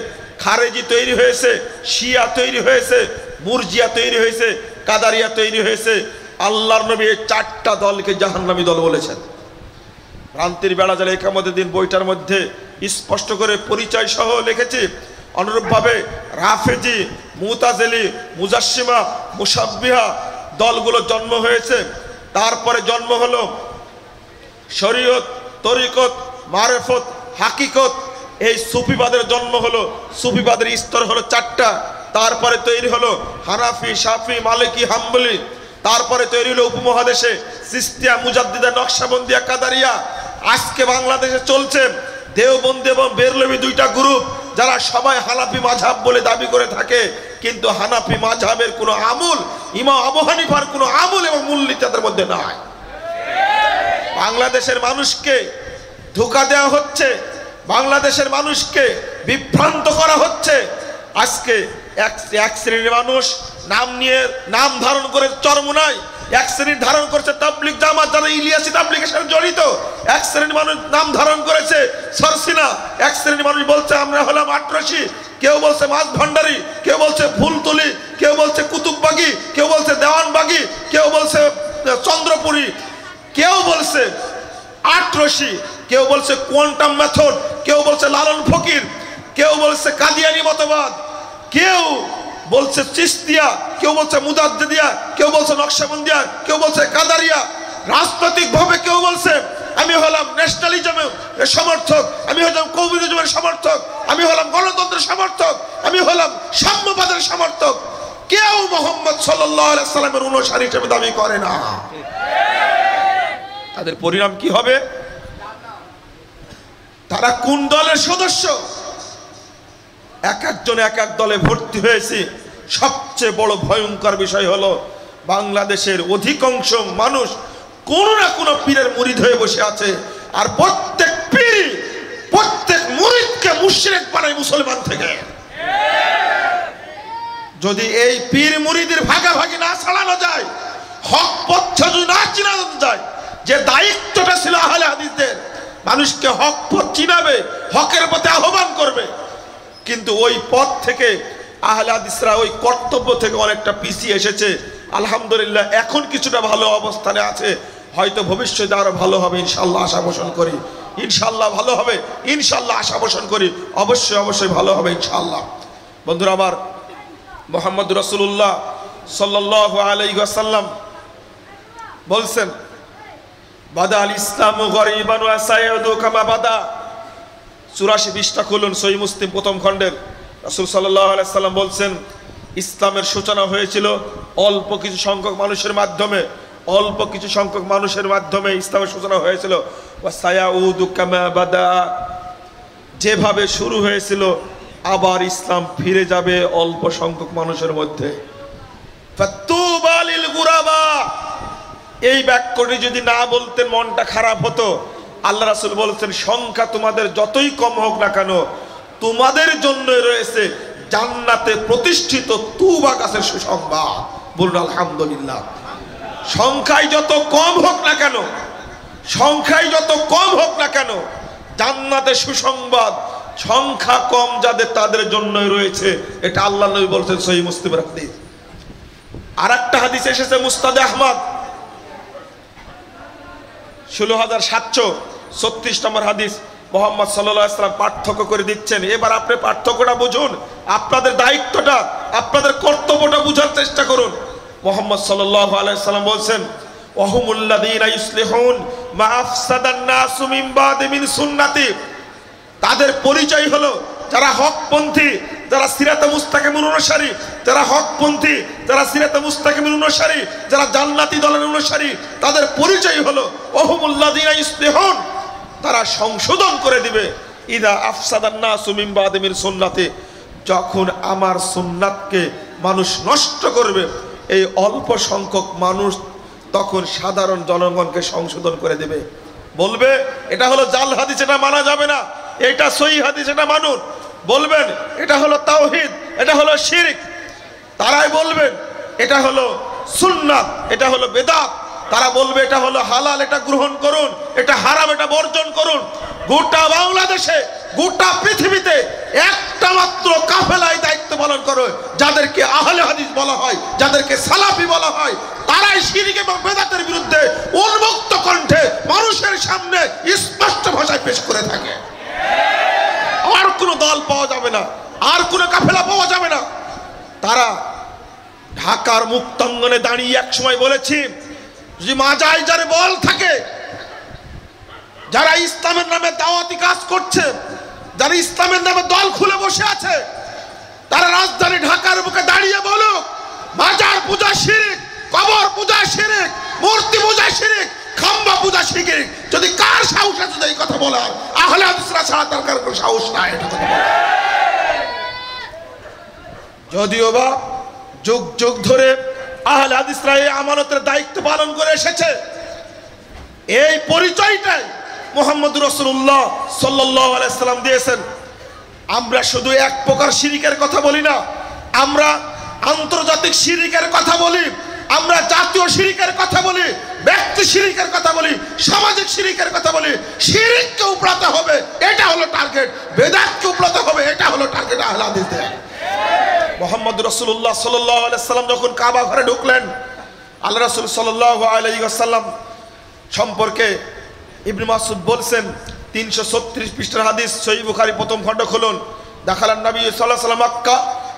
খারেজি তৈরি হয়েছে, শিয়া তৈরি হয়েছে, মুরজিয়া তৈরি হয়েছে, কাদারিয়া তৈরি হয়েছে। আল্লাহর নবী এই 4টা দলকে জাহান্নামী দল বলেছেন। ভ্রান্তির বেড়া জালে একামতের দিন বইটার মধ্যে স্পষ্ট করে পরিচয় সহ লিখেছি। অনুরূপভাবে রাফেজি, মুতাজিলি, মুজাসসিমা, মুশাব্বিহা দলগুলো জন্ম হয়েছে। তারপরে জন্ম হলো শরীয়ত, তরিকত, মারেফত, হাকিকত, এই সুফিবাদের জন্ম হলো। সুফিবাদের স্তর হলো 4টা। তারপরে তৈরি হলো হানাফি, শাফি, মালিকি, হাম্বলি। তারপরে তৈরি হলো উপমহাদেশে চিশতিয়া, মুজাদ্দিদা, নকশবন্দিয়া, কাদারিয়া। আজকে বাংলাদেশে চলছে দেওবন্দি এবং বেরলভী 2টা গ্রুপ, যারা সবাই হানাফি মাযহাব বলে দাবি করে থাকে, কিন্তু হানাফি মাযহাবের কোনো আমল, ইমাম আবু হানিফার কোনো আমল এবং মূলনীতি তাদের মধ্যে নাই। বাংলাদেশের মানুষকে ধোঁকা দেওয়া হচ্ছে, বাংলাদেশের মানুষকে বিভ্রান্ত করা হচ্ছে। আজকে এক শ্রেণীর মানুষ নাম নিয়ে নাম ধারণ করে চরমোনাই, এক শ্রেণীর ধারণ করছে তাবলিগ জামাত, যারা ইলিয়াসি তাবলিগের সাথে জড়িত। এক শ্রেণীর মানুষ নাম ধারণ করেছে সরসিনা, এক শ্রেণীর মানুষ বলছে আমরা হলাম আটরশি, কেউ বলছে মাছ ভান্ডারি, কেউ বলছে ফুলতলি, কেউ বলছে কুতুববাগি, কেউ বলছে দেওয়ানবাগি, কেউ বলছে চন্দ্রপুরী, কেউ বলছে আটরশি, কেউ বলছে কোয়ান্টাম মেথড, কেউ বলছে লালন ফকির, কেউ বলছে কাদিয়ানি মতবাদ, কেউ বলছে চিশতিয়া, কেউ বলছে মুজাদ্দিদিয়া, কেউ বলছে নকশবন্দিয়া, কেউ বলছে কাদারিয়া। রাজনৈতিক ভাবে কেউ বলছে আমি হলাম ন্যাশনালিজমের সমর্থক, আমি হলাম কমিউনিজমের সমর্থক, আমি হলাম গণতন্ত্রের সমর্থক, আমি হলাম সাম্যবাদের সমর্থক। কেউ মুহাম্মদ সাল্লাল্লাহু আলাইহি সাল্লামের অনুসারী হিসেবে দাবি করে না। তাদের পরিণাম কি হবে? তারা কোন দলের সদস্য? এক একজন এক এক দলে ভর্তি হয়েছে। সবচেয়ে বড় ভয়ঙ্কর বিষয় হলো বাংলাদেশের অধিকাংশ মানুষ কোন না কোন পীরের মুরিদ হয়ে বসে আছে, আর প্রত্যেক পীর প্রত্যেক মুরিদকে মুশরিক বানায় মুসলমান থেকে। যদি এই পীর মুরিদের ভাগাভাগি না ছাড়ানো যায়, হক পথ যদি না চিনানো যায়, যে দায়িত্বটা ছিল আহলে হাদিসদের, মানুষকে হক পথ চিনাবে, হকের পথে আহ্বান করবে, কিন্তু ওই পথ থেকে আহলে হাদিসরা ওই কর্তব্য থেকে অনেকটা পিছিয়ে এসেছে। আলহামদুলিল্লাহ এখন কিছুটা ভালো অবস্থানে আছে, হয়তো ভবিষ্যতে আরো ভালো হবে ইনশাআল্লাহ আশা পোষণ করি। ইনশাআল্লাহ ভালো হবে, ইনশাআল্লাহ আশা পোষণ করি, অবশ্যই অবশ্যই ভালো হবে ইনশাআল্লাহ। বন্ধুরা আমার, মুহাম্মদ রাসূলুল্লাহ সাল্লাল্লাহু আলাইহি ওয়াসাল্লাম বলছেন বাদা আল ইসলামু গরিবান ওয়া সায়াউদু কামা বাদা। 84 খুলুন, সহিহ মুসলিম প্রথম খণ্ডের। রাসূল সাল্লাল্লাহু আলাইহি ওয়াসাল্লাম বলছেন ইসলামের সূচনা হয়েছিল অল্প কিছু সংখ্যক মানুষের মাধ্যমে, অল্প কিছু সংখ্যক মানুষের মাধ্যমে ইসলামের সূচনা হয়েছিল। ওয়া সায়াউদু কামা বাদা, যেভাবে শুরু হয়েছিল আবার ইসলাম ফিরে যাবে অল্প সংখ্যক মানুষের মধ্যে। ফাতুবা লিল গুরাবা, এই বাক্যটি যদি না বলতেন মনটা খারাপ হতো। আল্লাহ রাসূল বলেছেন সংখ্যা তোমাদের যতই কম হোক না কেন, তোমাদের জন্য রয়েছে জান্নাতে প্রতিষ্ঠিত তুবা গাছের সুসংবাদ। বলুন আলহামদুলিল্লাহ। সংখ্যায় যত কম হোক না কেন, সংখ্যায় যত কম হোক না কেন, জান্নাতে সুসংবাদ সংখ্যা কম যাদের তাদের জন্যই রয়েছে। এটা আল্লাহ নবী বলছেন সহিহ মুসলিমের হাদিস। আর একটা হাদিস এসেছে মুসনাদে আহমদ ১৬৭৩৬ নম্বর হাদিস। মুহাম্মদ সাল্লাল্লাহু আলাইহি ওয়াসাল্লাম পার্থক্য করে দিচ্ছেন। এবার আপনি পার্থক্যটা বুঝুন, আপনাদের দায়িত্বটা, আপনাদের কর্তব্যটা বুঝার চেষ্টা করুন। মুহাম্মদ সাল্লাল্লাহু আলাইহি ওয়াসাল্লাম বলছেন, ওয়াহুমুল্লাযীনা ইউসলিহুন মা আফসাদান নাসু মিন বাদি মিন সুন্নতি। তাদের পরিচয় হলো যারা হকপন্থী, যারা সিরাতে মুস্তাকিমের অনুসারী, যারা হকপন্থী, যারা সিরাতে মুস্তাকিমের অনুসারী, যারা জান্নাতি দলের অনুসারী, তাদের পরিচয় হলো ওয়াহুমুল্লাযীনা ইউসলিহুন, তারা সংশোধন করে দিবে। ইদা আফসাদান নাসু মিন বাদি মিন সুন্নতি, যখন আমার সুন্নাতকে মানুষ নষ্ট করবে, এই অল্প সংখ্যক মানুষ তখন সাধারণ জনগণকে সংশোধন করে দেবে। বলবে এটা হলো জাল হাদিস, এটা মানা যাবে না, এটা সহিহ হাদিস, এটা মানুন। বলবেন এটা হলো তাওহীদ, এটা হলো শিরক। তারাই বলবেন এটা হলো সুন্নাত, এটা হলো বেদাত। তারা বলবে এটা হলো হালাল, এটা গ্রহণ করুন, এটা হারাম, এটা বর্জন করুন। গোটা বাংলাদেশে, গোটা পৃথিবীতে একটা মাত্র কাফেলায় দায়িত্ব পালন করে, যাদেরকে আহলে হাদিস বলা হয়, যাদেরকে সালাফি বলা হয়। তারাই শিরক এবং বেদাতের বিরুদ্ধে উন্মুক্ত কণ্ঠে মানুষের সামনে স্পষ্ট ভাষায় পেশ করে থাকে। আর কোনো দল পাওয়া যাবে না, আর কোনো কাফেলা পাওয়া যাবে না। তারা ঢাকার মুক্তাঙ্গনে দাঁড়িয়ে এক সময় বলেছি, যদি মাজায় যারে বল থাকে, যারা ইসলামের নামে দাওয়াতি কাজ করছে, যারা ইসলামের নামে দল খুলে বসে আছে, তারা রাজধানী ঢাকার বুকে দাঁড়িয়ে বলুক মাজার পূজা শিরক, কবর পূজা শিরক, মূর্তি পূজা শিরক, খাম্বা পূজা শিরক। যদি কার সাহস আছে এই কথা বলার, আহলে হাদিসরা ছাড়া তার কার কোনো সাহস নাই এটা কথা বলার। যদিও বা যুগ যুগ ধরে আহলে হাদিসরা এই আমানতের দায়িত্ব পালন করে এসেছে, এই পরিচয়টাই মুহাম্মদ রাসূলুল্লাহ সাল্লাল্লাহু আলাইহি সাল্লাম দিয়েছেন। আমরা শুধু এক প্রকার শিরকের কথা বলি না, আমরা আন্তর্জাতিক শিরকের কথা বলি, আমরা জাতীয় শিরকের কথা বলি, ব্যক্তি শিরকের কথা বলি, সামাজিক শিরকের কথা বলি। শিরককে উপড়াতে হবে, এটা হলো টার্গেট। বেদাতকে উপড়াতে হবে, এটা হলো টার্গেট আহলে হাদিসদের। মুহাম্মদ রাসূলুল্লাহ সাল্লাল্লাহু আলাইহি সাল্লাম যখন কাবা ঘরে ঢুকলেন, আল্লাহ রাসূল সাল্লাল্লাহু আলাইহি ওয়াসাল্লাম সম্পর্কে ইবনে মাসউদ বলছেন, ৩৩৬ পৃষ্ঠার হাদিস, সহিহ বুখারী প্রথম খণ্ড খুলুন। দাখালান নবী সাল্লাল্লাহু আলাইহি ওয়াসাল্লাম মক্কা,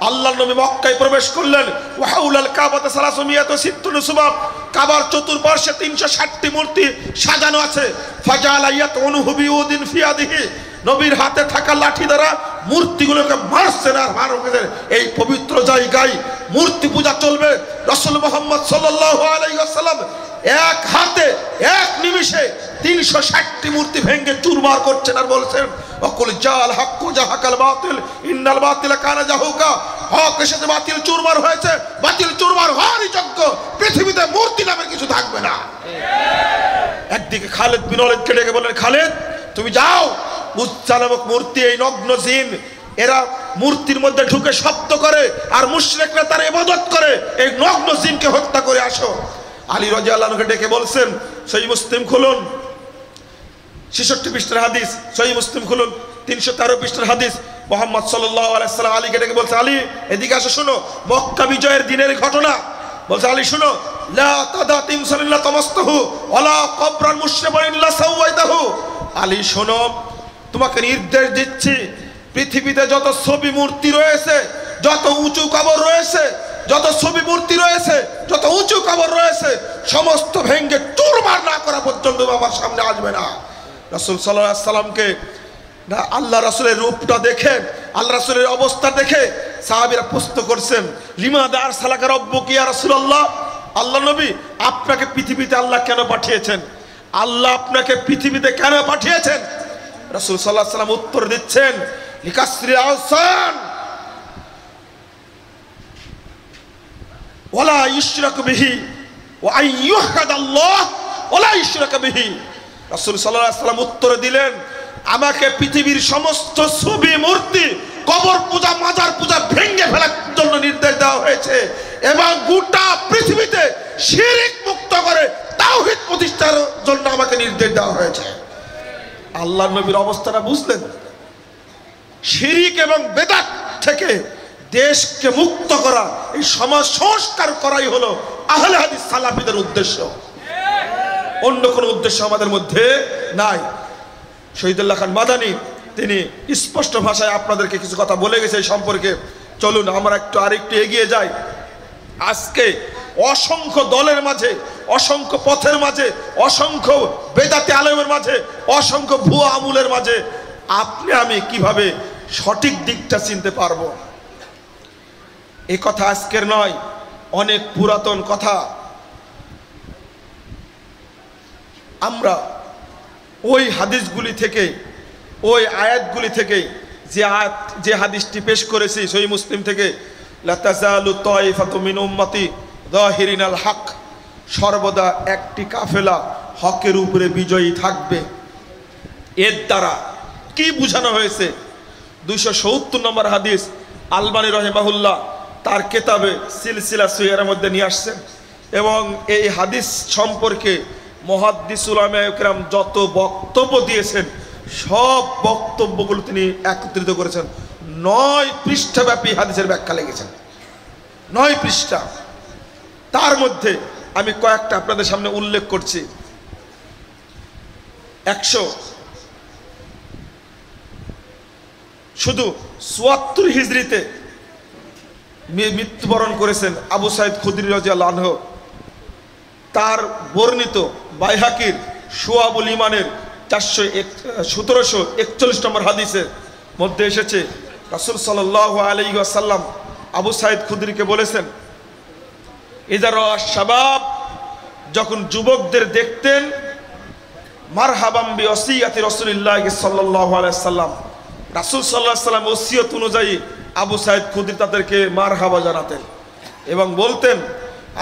আল্লাহর নবী মক্কায় প্রবেশ করলেন। ওয়া হাউলাল কাবাতে ৩৬৬ সুবাব, কাবার চতুর্পার্শ্বে ৩৬০টি মূর্তি সাজানো আছে। ফাজালা ইয়াতুনহু বিউদিন ফিয়াদিহি, নবীর হাতে থাকা লাঠি দ্বারা মূর্তিগুলোকে মারছেন আর মারছেন। এই পবিত্র জায়গায় মূর্তি পূজা চলবে। রাসূল মুহাম্মদ সাল্লাল্লাহু আলাইহি ওয়াসাল্লাম এক হাতে এক নিমিষে ৩৬০টি মূর্তি ভেঙে চুরমার করছেন আর বলছেন, ওয়াকুল জাল হাক্কু জাহাকাল বাতিল ইন্নাল বাতিলা কানা জাহুকা। হক এসেছে, বাতিল চুরমার হয়েছে, বাতিল চুরমার হওয়ারই যোগ্য। পৃথিবীতে মূর্তি নামের কিছু থাকবে না। একদিকে খালিদ বিন ওয়ালিদকে ডেকে বললেন, খালিদ তুমি যাও, উজ্জা নামক মূর্তি, এই নগ্ন জিন, এরা মূর্তির মধ্যে ঢুকে শব্দ করে আর মুশরিকরা তার ইবাদত করে, এই নগ্ন জিনকে হত্যা করে আসো। আলী রাদিয়াল্লাহু আনহুকে ডেকে বলছেন, সহিহ মুসলিম খুলুন ৬৬ পৃষ্ঠার হাদিস, সহিহ মুসলিম খুলুন ৩১৩ পৃষ্ঠার হাদিস। মুহাম্মদ সাল্লাল্লাহু আলাইহি ওয়াসাল্লাম আলীকে ডেকে বলছে, আলী এদিকে আসো, শোনো মক্কা বিজয়ের দিনের ঘটনা। বলছে, আলী শোনো, লা তাদা তিমসালিল্লাহ তামাসতাহু ওয়ালা কবরান মুশরিফান ইল্লা সাওয়াইতাহু। আলী শোনো, তোমাকে নির্দেশ দিচ্ছি, পৃথিবীতে যত ছবি মূর্তি রয়েছে, যত উঁচু কবর রয়েছে, যত ছবি মূর্তি রয়েছে, যত উঁচু কবর রয়েছে, সমস্ত ভেঙ্গে চুরমার না করা পর্যন্ত আমার সামনে আসবে না। রাসূল সাল্লাল্লাহু আলাইহি সাল্লামকে না আল্লাহ রাসূলের রূপটা দেখে, আল্লাহ রাসূলের অবস্থা দেখে সাহাবীরা প্রশ্ন করছেন, লিমাযা আরসালাকা রাব্বুকা ইয়া রাসূলুল্লাহ, আল্লাহ নবী আপনাকে পৃথিবীতে আল্লাহ কেন পাঠিয়েছেন? আল্লাহ আপনাকে পৃথিবীতে কেন পাঠিয়েছেন? রাসূল সাল্লাল্লাহু আলাইহি সাল্লাম উত্তর দিচ্ছেন, লিকাসরি আওসান ওয়ালা ইশরাকু বিহি ওয়া আইয়ুহাদাল্লাহ ওয়ালা ইশরাকু বিহি। রাসূল সাল্লাল্লাহু আলাইহি সাল্লাম উত্তর দিলেন, আমাকে পৃথিবীর সমস্ত ছবি মূর্তি, কবর পূজা, মাজার পূজা ভেঙে ফেলার জন্য নির্দেশ দেওয়া হয়েছে এবং গোটা পৃথিবীতে শিরক মুক্ত করে তাওহীদ প্রতিষ্ঠার জন্য আমাকে নির্দেশ দেওয়া হয়েছে। আল্লাহর নবীর অবস্থাটা বুঝলেন? শিরিক এবং বেদাত থেকে দেশকে মুক্ত করা, এই সমাজ সংস্কার করাই হলো আহলে হাদিস সালাফিদের উদ্দেশ্য। অন্য কোনো উদ্দেশ্য আমাদের মধ্যে নাই। শহীদুল্লাহ খান মাদানী তিনি স্পষ্ট ভাষায় আপনাদেরকে কিছু কথা বলে গেছে এই সম্পর্কে। চলুন আমরা আরেকটু এগিয়ে যাই। আজকে অসংখ্য দলের মাঝে, অসংখ্য পথের মাঝে, অসংখ্য বেদাতি আলেমের মাঝে, অসংখ্য ভুয়া আমুলের মাঝে আপনি আমি কিভাবে সঠিক দিকটা চিনতে পারবো? এই কথা আজকের নয়, অনেক পুরাতন কথা। আমরা ওই হাদিসগুলি থেকে, ওই আয়াতগুলি থেকে, যে হাদিসটি পেশ করেছি সহিহ মুসলিম থেকে, লা তাযালু তায়ফাতু মিন উম্মতি যাহিরিনাল হক, সর্বদা একটি কাফেলা হকের উপরে বিজয়ী থাকবে। এর দ্বারা কি বোঝানো হয়েছে? 270 নম্বর হাদিস আলবানী রাহিমাহুল্লাহ তার কিতাবে সিলসিলা সহিহের মধ্যে নিয়ে আসছেন। এবং এই হাদিস সম্পর্কে মুহাদ্দিস উলামায়ে কেরাম যত বক্তব্য দিয়েছেন সব বক্তব্যগুলো তিনি একত্রিত করেছেন। 9 পৃষ্ঠাব্যাপী হাদিসের ব্যাখ্যা লিখেছেন, 9 পৃষ্ঠা। তার মধ্যে আমি কয়েকটা আপনাদের সামনে উল্লেখ করছি। 174 হিজরিতে মৃত্যুবরণ করেছেন আবু সাঈদ খুদরি রাদিয়াল্লাহু আনহু। তার বর্ণিত বাইহাকির শুআবুল ঈমানের 1741 নম্বর হাদিসের মধ্যে এসেছে, রাসূল সাল্লাল্লাহু আলাইহি ওয়াসাল্লাম আবু সাঈদ খুদরিকে বলেছেন, ইযা রাআ শাবাব, যখন যুবকদের দেখতেন, মারহাবাম বিওসিয়াতি রাসূলিল্লাহ সাল্লাল্লাহু আলাইহি ওয়াসাল্লাম, রাসূল সাল্লাল্লাহু আলাইহি ওয়াসাল্লাম ওসিয়ত অনুযায়ী আবু সাঈদ খুদরি তাদেরকে মারহাবা জানাতেন এবং বলতেন,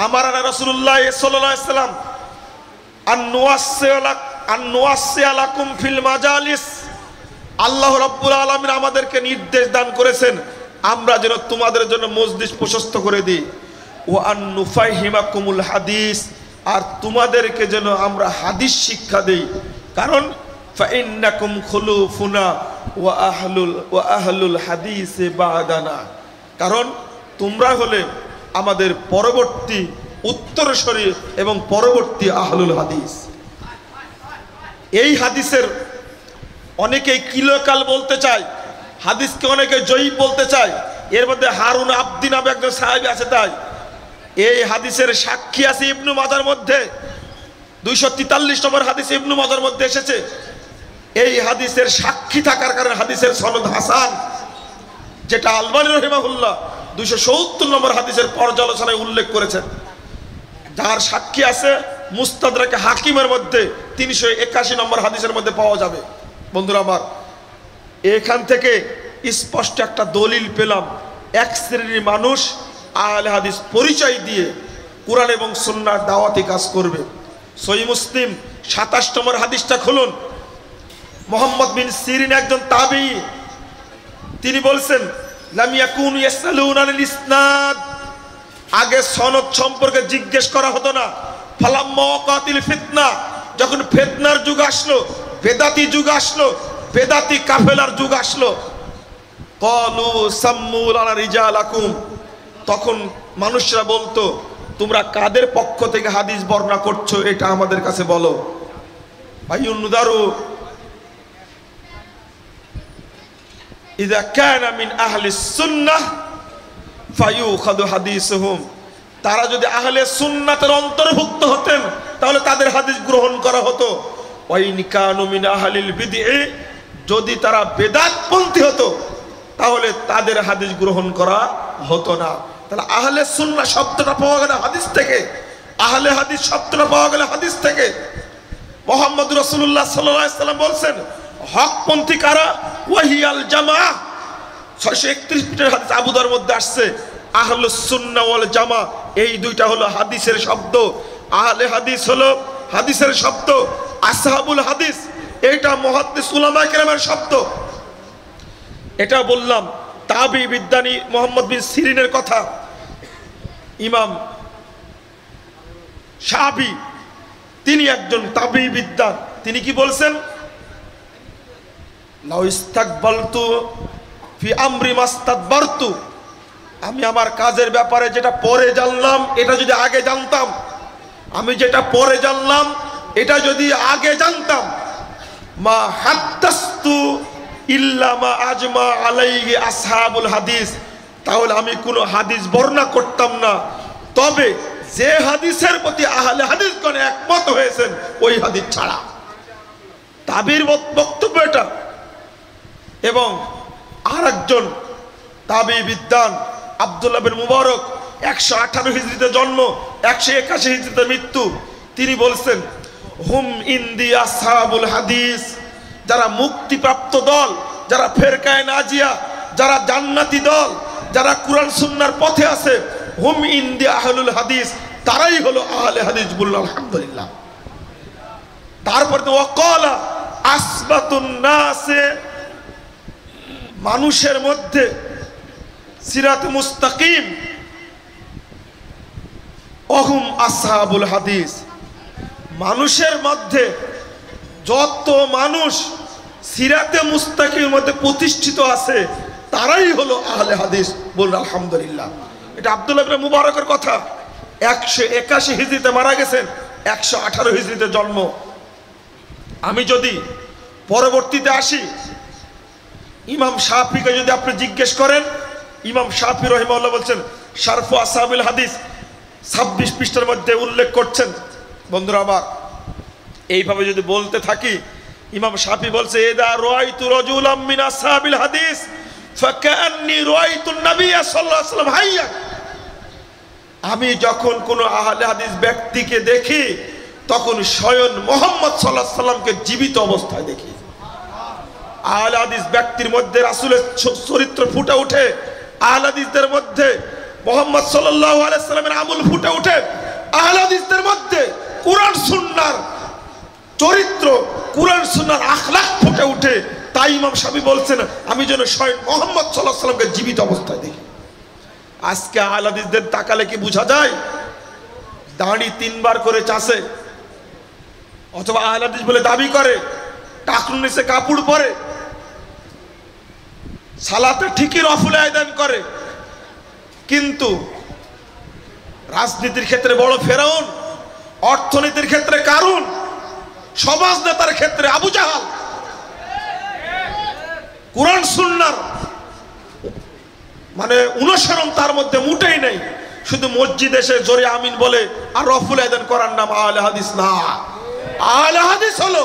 আমারানা রাসূলুল্লাহ সাল্লাল্লাহু আলাইহি ওয়াসাল্লাম আন-নুওয়াসসিয়া লাকুম ফিল মাজালিস, আল্লাহ রাব্বুল আলামিন আমাদেরকে নির্দেশ দান করেছেন আমরা যেন তোমাদের জন্য মজলিস প্রশস্ত করে দিই। ওয়া আন-নুফাহিমাকুমুল হাদিস, আর তোমাদেরকে যেন আমরা হাদিস শিক্ষা দেই। কারণ ফাইন্নাকুম খুলুফুনা ওয়া আহলুল হাদিস বাদানা, কারণ তোমরা হলে আমাদের পরবর্তী উত্তরসূরি এবং পরবর্তী আহলুল হাদিস। এই হাদিসের অনেকেই কিলোকাল বলতে চায়, হাদিসকে অনেকে জয়ীফ বলতে চায়। এর মধ্যে হারুন আবদি নামে একজন সাহাবী আছে। তাই এই হাদিসের সাক্ষী আছে ইবনু মাজার মধ্যে, 243 নম্বর হাদিস ইবনু মাজার মধ্যে এসেছে। এই হাদিসের সাক্ষী থাকার কারণে হাদিসের সনদ হাসান, যেটা আলবানী রাহিমাহুল্লাহ 270 নম্বর হাদিসের পর্যালোচনায় উল্লেখ করেছেন। যার সাক্ষী আছে মুস্তাদরাকে হাকিমের মধ্যে 381 নম্বর হাদিসের মধ্যে পাওয়া যাবে। বন্ধুরা আমার, এখান থেকে স্পষ্ট একটা দলিল পেলাম, এক শ্রেণীর মানুষ আহলে হাদিস পরিচয় দিয়ে কুরআন এবং সুন্নাহর দাওয়াতি কাজ করবে। সহিহ মুসলিম 27 নম্বর হাদিসটা খুলুন। মুহাম্মদ বিন সিরিন একজন তাবেঈ, তিনি বলছেন, লাম ইয়াকুনু ইয়াসআলুনা আনিল ইসনাদ, আগে সনদ সম্পর্কে জিজ্ঞেস করা হতো না। ফালাম্মা ওয়াকাতিল ফিতনা, যখন ফিতনার যুগ আসলো, বেদাতি যুগ আসলো, বেদাতি কাফেলার যুগ আসলো, ক্বালু সাম্মু লানা রিজালাকুম, তখন মানুষরা বলতো, তোমরা কাদের পক্ষ থেকে হাদিস বর্ণনা করছো এটা আমাদের কাছে বলো। আইয়ুনদারু ইযা কানা মিন আহলিস সুন্নাহ ফায়ুখাযু হাদিসুহুম, তারা যদি আহলে সুন্নাতের অন্তর্ভুক্ত হতেন তাহলে তাদের হাদিস গ্রহণ করা হতো। ওয়াইন কানু মিন আহলিল বিদঈ, যদি তারা বেদাতপন্থী হতো তাহলে তাদের হাদিস গ্রহণ করা হতো না। তাহলে আহলে সুন্নাহ শব্দটা পাওয়া গেল হাদিস থেকে, আহলে হাদিস শব্দটা পাওয়া গেল হাদিস থেকে। মুহাম্মদ রাসূলুল্লাহ সাল্লাল্লাহু আলাইহি ওয়াসাল্লাম বলছেন, হকপন্থী কারা? ওয়াহিয়াল জামাআহ, 631 পৃষ্ঠার হাদিস আবু দাউদের মধ্যে আসছে, আহলুস সুন্নাহ ওয়াল জামাআহ, এই দুইটা হলো হাদিসের শব্দ। আহলে হাদিস হলো হাদিসের শব্দ, আসহাবুল হাদিস এটা মুহাদ্দিস উলামায়ে কেরামের শব্দ। এটা বললাম তাবি বিদ্যানী মুহাম্মদ বিন সিরিনের কথা। ইমাম শাফি তিনি একজন তাবী বিদ্বান। তিনি কি বলছেন? লাউ ইস্তাকবালতু ফি আমরি মাস্তাদবারতু, আমি আমার কাজের ব্যাপারে যেটা পরে জানলাম এটা যদি আগে জানতাম, আমি যেটা পরে জানলাম এটা যদি আগে জানতাম, মা হাদ্দাস্তু ইল্লা মা আজমা আলাইহি আসহাবুল হাদিস, তাহলে আমি কোনো হাদিস বর্ণনা করতাম না, তবে যে হাদিসের প্রতি আহলে হাদিসগণ একমত হয়েছেন ওই হাদিস ছাড়া। তাবির বক্তব্য এটা। এবং আর একজন তাবী বিদ্বান আব্দুল্লাহ বিন মুবারক, 118 হিজরিতে জন্ম, 181 হিজরিতে মৃত্যু। তিনি বলছেন, হুম ইন্দি আসহাবুল হাদিস, যারা মুক্তিপ্রাপ্ত দল, যারা ফেরকায়ে নাজিয়া, যারা জান্নাতি দল, যারা কুরআন সুন্নাহর পথে আছে, হুম ইন্দি আহলুল হাদিস, তারাই হলো আহলে হাদিস। বলল আলহামদুলিল্লাহ। তারপর তো ওয়াকালা আসবাতুন নাসে, মানুষের মধ্যে সিরাত মুস্তাকিম অহুম আসহাবুল হাদিস, মানুষের মধ্যে যত মানুষ সিরাতে মুস্তাকিমের মধ্যে প্রতিষ্ঠিত আছে তারাই হলো আহলে হাদিস। বলুন আলহামদুলিল্লাহ। এটা আব্দুল্লাহ ইবনে মুবারকের কথা। 181 হিজরিতে মারা গেছেন, 118 হিজরিতে জন্ম। আমি যদি পরবর্তীতে আসি, ইমাম শাফিকে যদি আপনি জিজ্ঞেস করেন, ইমাম শাফি রাহিমাহুল্লাহ বলছেন শারফু আসহাবুল হাদিস 26 পৃষ্ঠার মধ্যে উল্লেখ করছেন। বন্ধুরা আমার, এইভাবে যদি বলতে থাকি, ইমাম শাফি বলছে, ইদা রাআইতু রাজুলাম মিন আসহাবিল হাদিস ফাকান্নী রাআইতুন নবী সাল্লাল্লাহু আলাইহি ওয়াসাল্লাম হাইয়া, আমি যখন কোনো আহলে হাদিস ব্যক্তিকে দেখি তখন স্বয়ং মুহাম্মদ সাল্লাল্লাহু আলাইহি ওয়াসাল্লামকে জীবিত অবস্থায় দেখি। আহলে হাদিস ব্যক্তির মধ্যে রাসূলের চরিত্র ফুটে ওঠে, আহলে হাদিসদের মধ্যে মুহাম্মদ সাল্লাল্লাহু আলাইহি ওয়াসাল্লামের আমল ফুটে ওঠে, আহলে হাদিসদের মধ্যে কুরআন সুন্নাহর চরিত্র, কুরআন সুন্নাহর আখলাক ফুটে ওঠে। তাই ইমাম শাফি বলছেন, আমি যেন স্বয়ং মুহাম্মদ সাল্লাল্লাহু আলাইহি ওয়াসাল্লামকে জীবিত অবস্থায় দেখি। আজকে আহলে হাদিসদের তাকালে কি বোঝা যায়? দাড়ি 3 বার করে চাষে, অথবা আহলে হাদিস বলে দাবি করে, টাকনুর নিচে কাপড় পরে, সালাতে ঠিকই রফুল আয়দান করে, কিন্তু রাজনীতির ক্ষেত্রে বড় ফেরাউন, অর্থনীতির ক্ষেত্রে কারুন, সমাজ নেতার ক্ষেত্রে আবু জাহাল, কুরআন সুন্নাহর মানে অনুসরণ তার মধ্যে মুটেই নেই। শুধু মসজিদে এসে জোরে আমিন বলে আর রফুল আয়দান করার নাম আহলে হাদিস না। আহলে হাদিস হলো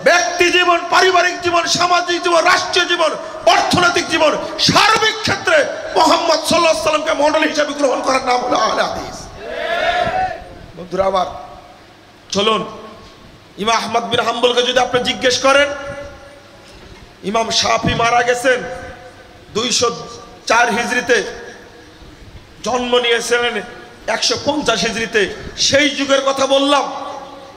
ব্যক্তি জীবন, পারিবারিক জীবন, সামাজিক জীবন, রাষ্ট্রীয় জীবন, অর্থনৈতিক জীবন, সার্বিক ক্ষেত্রে মুহাম্মদ সাল্লাল্লাহু আলাইহি ওয়াসাল্লামকে মডেল হিসেবে গ্রহণ করার নাম হলো আহলে হাদিস। বন্ধুরা আমার, চলুন ইমাম আহমদ বিন হাম্বলকে যদি আপনি জিজ্ঞেস করেন, ইমাম শাফি মারা গেছেন 204 হিজরিতে, জন্ম নিয়েছিলেন 150 হিজরিতে। সেই যুগের কথা বললাম।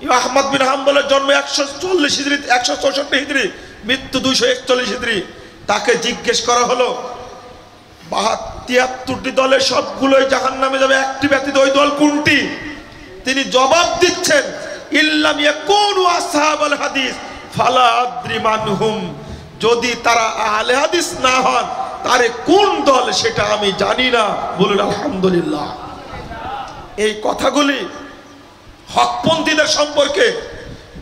ইমাম আহমদ বিন হাম্বলের জন্ম 140 হিজরি, 164 হিজরি, মৃত্যু 241 হিজরি। তাকে জিজ্ঞেস করা হলো 73টি দলের সবগুলোই জাহান্নামে যাবে, একটি ব্যতীত, ওই দল কোনটি? তিনি জবাব দিচ্ছেন, ইল্লাম ইয়াকুনু আসহাবুল হাদিস ফালা আদ্রি মানহুম, যদি তারা আহলে হাদিস না হন তারে কোন দল সেটা আমি জানি না। বলুন আলহামদুলিল্লাহ। এই কথাগুলি হকপন্থীদের সম্পর্কে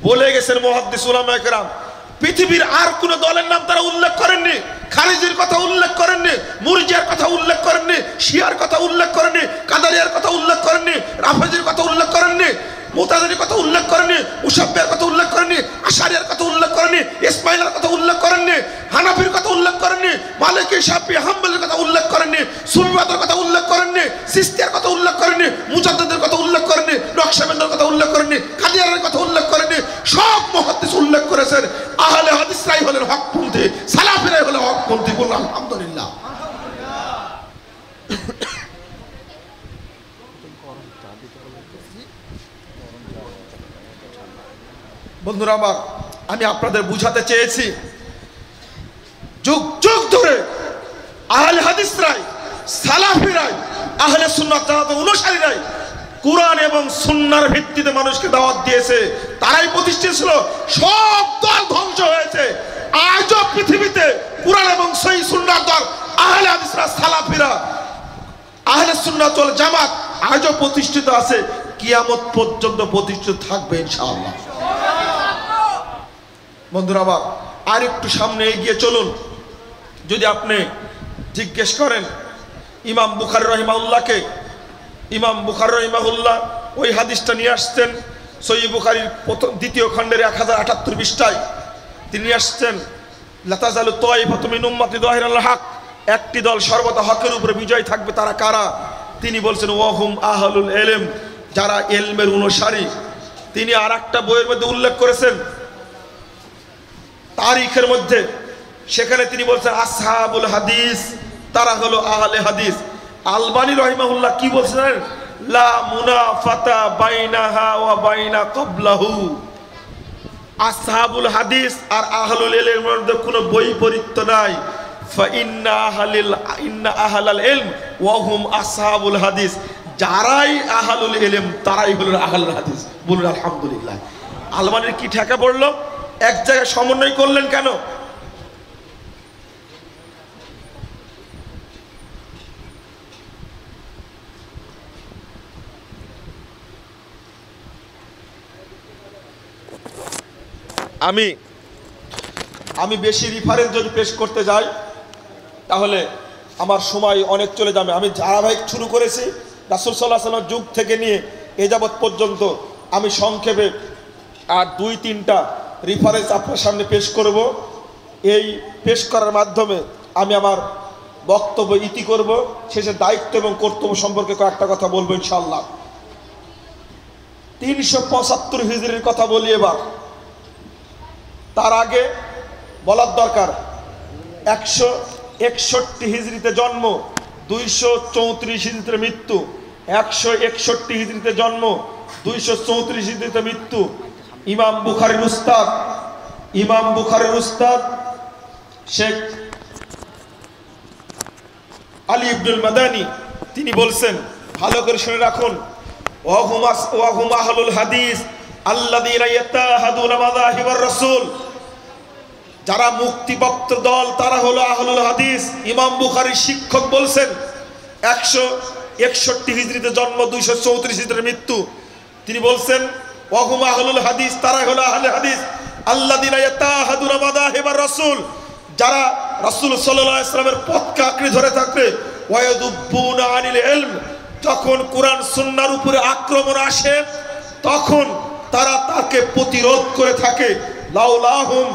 বলে গেছেন মুহাদ্দিস উলামায়ে কেরাম। পৃথিবীর আর কোন দলের নাম তারা উল্লেখ করেননি। খারিজির কথা উল্লেখ করেননি, মুরজিয়ার কথা উল্লেখ করেননি, শিয়ার কথা উল্লেখ করেননি, কাদারিয়ার কথা উল্লেখ করেননি, রাফেজির কথা উল্লেখ করেননি, মুতাজিলির কথা উল্লেখ করেননি, মুশাব্বিহার কথা উল্লেখ করেননি, আশারিয়ার কথা উল্লেখ করেননি, ইসমাইলের কথা উল্লেখ করেননি, হানাফির কথা উল্লেখ করেননি, মালিকি, শাফি, হাম্বলির কথা উল্লেখ করেননি, সুফিবাদের কথা উল্লেখ করেননি, সিস্তিয়ার কথা উল্লেখ করেননি, মুজাদ্দিদের কথা উল্লেখ করেননি, নকশবন্দির কথা উল্লেখ করেননি, কাদিয়ানের কথা উল্লেখ করেননি। সব মুহাদ্দিস উল্লেখ করেছেন আহলে হাদিসরাই হলেন হকপন্থী, সালাফিরাই হলেন হকপন্থী। বলুন আলহামদুলিল্লাহ। বন্ধুরা আমার, আমি আপনাদের বুঝাতে চেয়েছি, যুগ যুগ ধরে আহলে হাদিসরাই, সালাফিরাই, আহলে সুন্নাত জামাতের অনুসারীরাই কুরআন এবং সুন্নাহর ভিত্তিতে মানুষকে দাওয়াত দিয়েছে, তারাই প্রতিষ্ঠিত ছিল। সব দল ধ্বংস হয়েছে। আজও পৃথিবীতে কুরআন এবং সহিহ সুন্নাহর দল আহলে হাদিসরা, সালাফিরা, আহলে সুন্নাত ওয়াল জামাত আজও প্রতিষ্ঠিত আছে, কিয়ামত পর্যন্ত প্রতিষ্ঠিত থাকবে ইনশাআল্লাহ। বন্ধুরা আমার, আর একটু সামনে এগিয়ে চলুন। যদি আপনি জিজ্ঞেস করেন ইমাম বুখারী রাহিমাহুল্লাহকে, ইমাম বুখারী রাহিমাহুল্লাহ ওই হাদিসটা নিয়ে আসছেন সহিহ বুখারীর দ্বিতীয় খণ্ডের 1078 পৃষ্ঠায়। তিনি নিয়ে আসছেন লা তাযালু তায়িফাতুম মিন উম্মতি যাহিরাল হক, একটি দল সর্বদা হকের উপরে বিজয় থাকবে। তারা কারা? তিনি বলছেন ওয়াহুম আহলুল ইলম, যারা ইলমের অনুসারী। তিনি আর একটা বইয়ের মধ্যে উল্লেখ করেছেন তারিখের মধ্যে, সেখানে তিনি বলছেন আসহাবুল হাদিস, তারা হলো আহলে হাদিস। আলবানী রাহিমাহুল্লাহ কি বলছেন? লা মুনাফাতা বাইনাহা ওয়া বাইনা ক্বাবলাহু, আসহাবুল হাদিস আর আহলুল ইলমের মধ্যে কোনো বৈপরীত্য নাই। ইন্না আহলাল ইলম ওয়া হুম আসহাবুল হাদিস, যারাই আহলুল ইলম তারাই হলো আহলুল হাদিস। বলুন আলহামদুলিল্লাহ। আলবানীর কি ঠেকা পড়লো? এক জায়গায় সমন্বয় করলেন কেন? আমি বেশি রিফারেন্স যদি পেশ করতে যাই তাহলে আমার সময় অনেক চলে যাবে। আমি ধারাবাহিক শুরু করেছি রাসূল সাল্লাল্লাহু আলাইহি ওয়াসাল্লামের যুগ থেকে নিয়ে এ যাবৎ পর্যন্ত। আমি সংক্ষেপে আর 2-3টা রিফারেন্স আপনার সামনে পেশ করব। এই পেশ করার মাধ্যমে আমি আমার বক্তব্য ইতি করব। শেষে দায়িত্ব এবং কর্তব্য সম্পর্কে কয়েকটা কথা বলবো ইনশাআল্লাহ। 375 হিজরির কথা বলি এবার। তার আগে বলার দরকার 161 হিজরিতে জন্ম, 234 হিজরিতে মৃত্যু। 161 হিজরিতে জন্ম, 234 হিজরিতে মৃত্যু। ইমাম বুখারীর উস্তাদ শেখ আলী ইবনুল মাদানী তিনি বলছেন, ভালো করে শুনে রাখুন, ওয়া হুম আহলুল হাদিস আল্লাযীনা ইয়াতাহাদুনা মাযাহিবার রাসূল, যারা মুক্তিপ্রাপ্ত দল তারা হলো আহলুল হাদিস। ইমাম বুখারীর শিক্ষক বলছেন 161 হিজরিতে জন্ম, 234 হিজরিতে মৃত্যু। তিনি বলছেন ওয়া হুম আহলুল হাদিস, তারা হলো আহলে হাদিস আল্লাযীনা ইয়াতাহাদুনা মাযাহিবার রাসূল, যারা রাসূল সাল্লাল্লাহু আলাইহি ওয়াসাল্লামের পথকে আঁকড়ে ধরে থাকবে। ওয়া ইয়াদুব্বুনা আনিল ইলম, যখন কুরআন সুন্নাহর উপরে আক্রমণ আসে তখন তারা তাকে প্রতিরোধ করে থাকে। লাউলাহুম,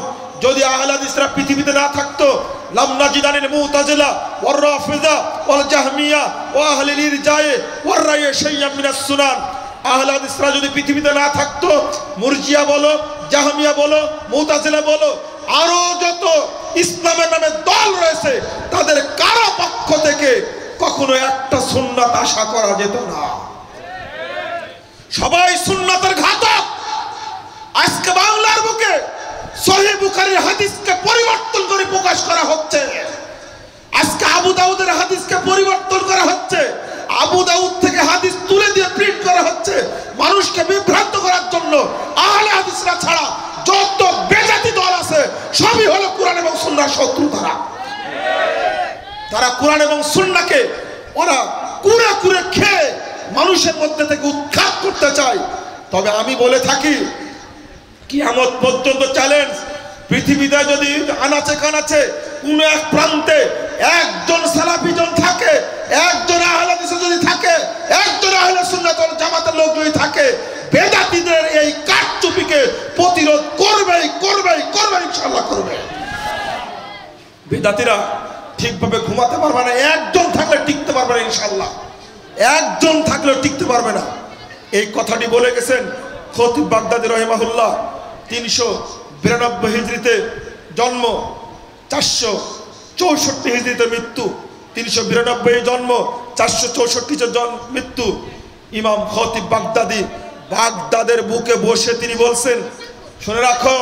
যদি আহলে হাদিসরা পৃথিবীতে না থাকতো, লাম নাজিদানিল মুতাজিলা ওয়ার রাফিদা ওয়াল জাহমিয়া ওয়া আহলিল ইরজায়ে ওয়ার রায়ে শাইয়্যাম মিনাস সুনান, আহলে হাদিসরা যদি পৃথিবীতে না থাকতো, মুরজিয়া বলো, জাহমিয়া বলো, মুতাজিলা বলো, আরো যত ইসলামের নামে দল রয়েছে, তাদের কারো পক্ষ থেকে কখনো একটা সুন্নাত আশা করা যেত না। সবাই সুন্নাতের ঘাতক। আজকে বাংলার বুকে সহিহ বুখারীর হাদিসকে পরিবর্তন করে প্রকাশ করা হচ্ছে। আজকে আবু দাউদের হাদিসকে পরিবর্তন করা হচ্ছে। আবু দাউদ থেকে হাদিস তুলে দিয়ে প্রিন্ট করা হচ্ছে মানুষকে বিভ্রান্ত করার জন্য। আহলে হাদিসরা ছাড়া যত বেজাতি দল আছে সবই হলো কুরআন এবং সুন্নাহর শত্রু। তারা কুরআন এবং সুন্নাহকে ওরা কুরে কুরে খেয়ে মানুষের মধ্যে থেকে উৎখাত করতে চায়। তবে আমি বলে থাকি, কিয়ামত পর্যন্ত চ্যালেঞ্জ, পৃথিবীতে যদি আনাচে কানাচে কোন এক প্রান্তে একজন সালাফিজন থাকে, একজন আহলে হাদিস যদি থাকে, একজন আহলে সুন্নাত ওয়াল জামাতের লোক যদি থাকে, বেদাতীদের এই কারচুপিকে প্রতিরোধ করবেই ইনশাআল্লাহ করবে। বেদাতীরা ঠিকভাবে ঘুমাতে পারবে না, একজন থাকলে টিকতে পারবে না ইনশাআল্লাহ, একজন থাকলেও টিকতে পারবে না। এই কথাটি বলে গেছেন খতিব বাগদাদী রাহিমাহুল্লাহ। 392 হিজরিতে জন্ম, 464 হিজরিতে মৃত্যু। 392 জন্ম, 464 মৃত্যু। ইমাম খতিব বাগদাদী বাগদাদের বুকে বসে তিনি বলছেন, শুনে রাখো,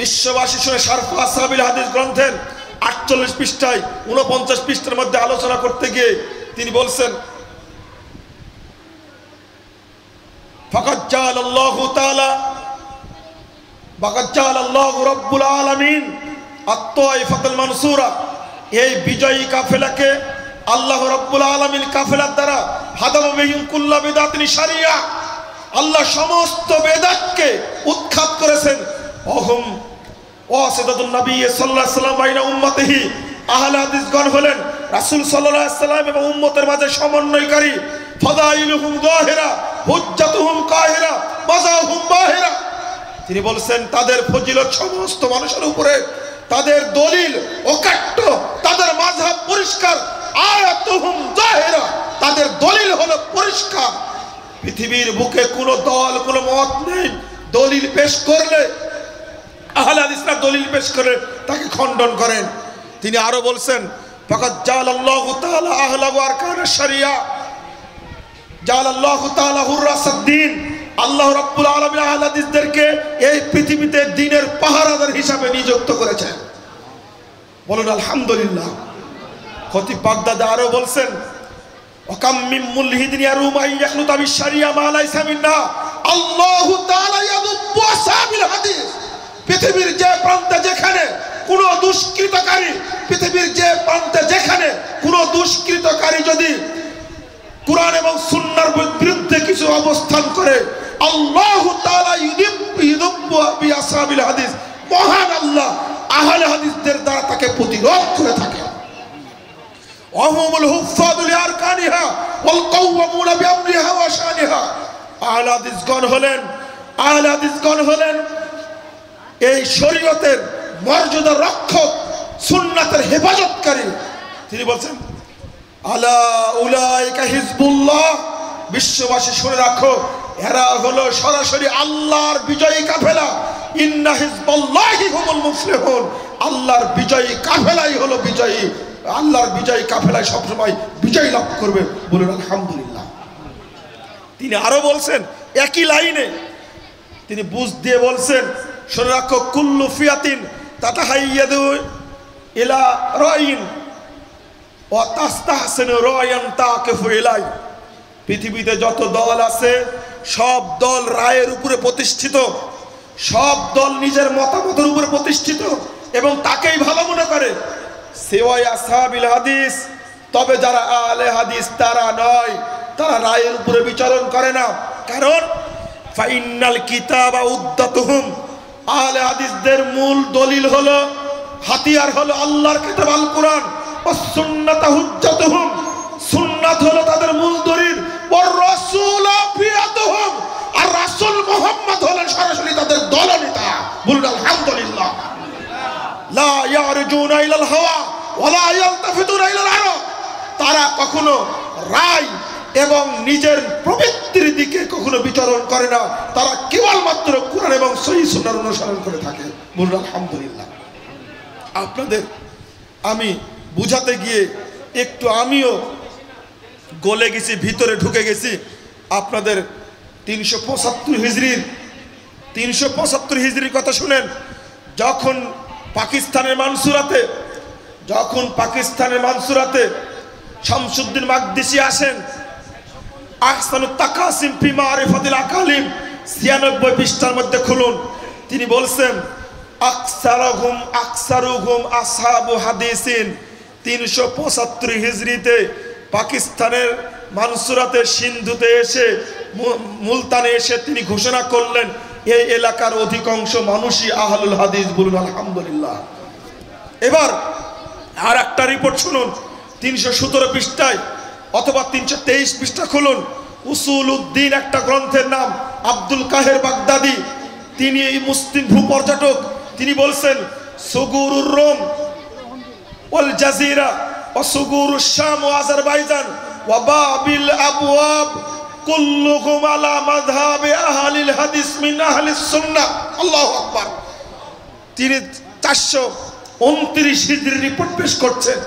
বিশ্ববাসী শুনে শারফ আসহাবিল হাদিস গ্রন্থের 48 পৃষ্ঠায় 49 পৃষ্ঠার মধ্যে আলোচনা করতে গিয়ে তিনি বলছেন, ফাকাদ জাআলাল্লাহু তাআলা রাব্বুল আলামিন আত-তাইফাতুল মানসুরা, এই বিজয়ী কাফেলাকে আল্লাহ রাব্বুল আলামিন কাফেলার দ্বারা হাদামা বিহিম কুল্লা বিদাতিন শারিয়া, আল্লাহ সমস্ত বেদাতকে উৎখাত করেছেন। অহম ওয়াসিদাতুন নবী সাল্লাল্লাহু আলাইহি ওয়াসাল্লাম বাইনা উম্মতিহি, আহলে হাদিসগণ হলেন রাসূল সাল্লাল্লাহু আলাইহি ওয়াসাল্লাম এবং উম্মতের মাঝে সমন্বয়কারী। ফাদাইলুহুম যাহিরা হুজ্জাতুহুম কাহিরা মাযাহুম বাহিরা, তিনি বলছেন তাদের ফজিলত সমস্ত মানুষের উপরে, তাদের দলিল অকাট্য, তাদের মাযহাব পরিষ্কার। আয়াতুহুম যাহিরা, তাদের দলিল হলো পরিষ্কার। পৃথিবীর বুকে কোন দল কোন মত নেই দলিল পেশ করলে, আহলে হাদিসরা দলিল পেশ করে তাকে খণ্ডন করেন। তিনি আরো বলছেন ফাকাদ জাআলাল্লাহু তাআলা আহলাহু আরকানাশ শরিয়া, জাআলাল্লাহু তাআলা হুররাসাদ-দ্বীন, আল্লাহ রাব্বুল আলামিন আহলে হাদিসদেরকে এই পৃথিবীতে দ্বীনের পাহারাদার হিসাবে নিযুক্ত করেছেন। বলুন আলহামদুলিল্লাহ। খতিব বাগদাদি আরো বলছেন ওয়াকাম মিন মুলহিদিন ইয়ারুমা ইয়াখলুতা বিশ-শরিয়া মা লাইসা মিনহা, আল্লাহু তাআলা ইয়াদুব্বু আসহাবিল হাদিস। পৃথিবীর যে প্রান্তে যেখানে কোন দুষ্কৃতকারী, পৃথিবীর যে প্রান্তে যেখানে কোন দুষ্কৃতকারী যদি কুরআন এবং সুন্নাহর বিরুদ্ধে কিছু অবস্থান করে, আল্লাহু তাআলা ইউদিব্বু বিআসহাবিল হাদিস, মহান আল্লাহ আহলে হাদিসদের দ্বারা তাকে প্রতিরোধ করে থাকে। ওয়াহুমুল হুফাযু লিআরকানিহা ওয়াল কাওয়ামুনা বিআমরিহা ওয়া শানিহা, আহলে হাদিসগণ হলেন এই শরীয়তের মর্যাদা রক্ষক, সুন্নাতের হেফাজতকারী। তিনি বলছেন আলা উলাইকা হিজবুল্লাহ, বিশ্ববাসী শুনে রাখো এরা হলো সরাসরি আল্লাহর বিজয়ী কাফেলা। ইন্না হিজবাল্লাহি হুমুল মুফলিহুন, আল্লাহর বিজয়ী কাফেলাই হলো বিজয়ী। আল্লাহর বিজয়ী কাফেলায় সবসময় বিজয় লাভ করবে। বলুন আলহামদুলিল্লাহ। তিনি আরো বলছেন একই লাইনে, তিনি বুঝ দিয়ে বলছেন শুনে রাখো কুল্লু ফিয়াতিন তাতাহাইয়াদু ইলা রাইন ওয়া তাস্তাহসিনু রায়ান তাকিফু ইলাই, পৃথিবীতে যত দল আছে সব দল রায়ের উপরে প্রতিষ্ঠিত, সব দল নিজের মতামতের উপরে প্রতিষ্ঠিত এবং তাকেই ভালো মনে করে। সিওয়াই আসহাবিল হাদিস, তবে যারা আহলে হাদিস তারা নয়, তারা রায়ের উপরে বিচরণ করে না। কারণ ফাইনাল কিতাবা উদ্দাতুহুম, আহলে হাদিসদের মূল দলিল হলো, হাতিয়ার হলো আল্লাহর কিতাব আল কোরআন, ওয়াস সুন্নাতু হুজ্জাতুহুম, সুন্নাত হলো তাদের মূল দলিল। ওয়ার রাসূল ফিয়াতুহুম, আর রাসূল মুহাম্মদ হলেন সরাসরি তাদের দলনেতা। বলুন আলহামদুলিল্লাহ। লা ইয়ারজুনা ইলাল হাওয়া ওয়া লা ইয়ালতাফিতুনা ইলাল আরা, তারা কখনো রায় এবং নিজের প্রবৃত্তির দিকে কখনো বিচরণ করে না, তারা কেবলমাত্র কোরআন এবং সহিহ সুন্নাহর অনুসরণ করে থাকে। বলুন আলহামদুলিল্লাহ। আপনাদের আমি বুঝাতে গিয়ে একটু আমিও গলে গেছি, ভিতরে ঢুকে গেছি। আপনাদের 375 হিজরির কথা শুনেন। যখন পাকিস্তানের মানসুরাতে শামসুদ্দিন মাকদিসি আসেন, আহসানুত তাকাসিম ফি মারিফাতিল আকালিম 96 পৃষ্ঠার মধ্যে খুলুন। তিনি বলছেন আকসারুহুম আসহাবু হাদিসিন। 375 হিজরিতে পাকিস্তানের মানসুরাতে সিন্ধুতে এসে মুলতানে এসে তিনি ঘোষণা করলেন এই এলাকার অধিকাংশ মানুষই আহলুল হাদিস। বলুন আলহামদুলিল্লাহ। এবার আর একটা রিপোর্ট শুনুন 317 পৃষ্ঠায় অথবা 323 পৃষ্ঠা খুলুন। উসুলউদ্দিন একটা গ্রন্থের নাম, আব্দুল কাহের বাগদাদি, তিনি এই মুসলিম ভূপর্যটক। তিনি বলছেন সুগুরুর রোম ওয়াল জাজিরা ওয়া সুগুরুশ শাম ওয়া আজারবাইজান ওয়া বাবিল আবওয়াব কুল্লুহুম আলা মাযহাবি আহলিল হাদিস মিন আহলিস সুন্নাহ। আল্লাহু আকবার। তিনি 429 হিজরির রিপোর্ট পেশ করছেন,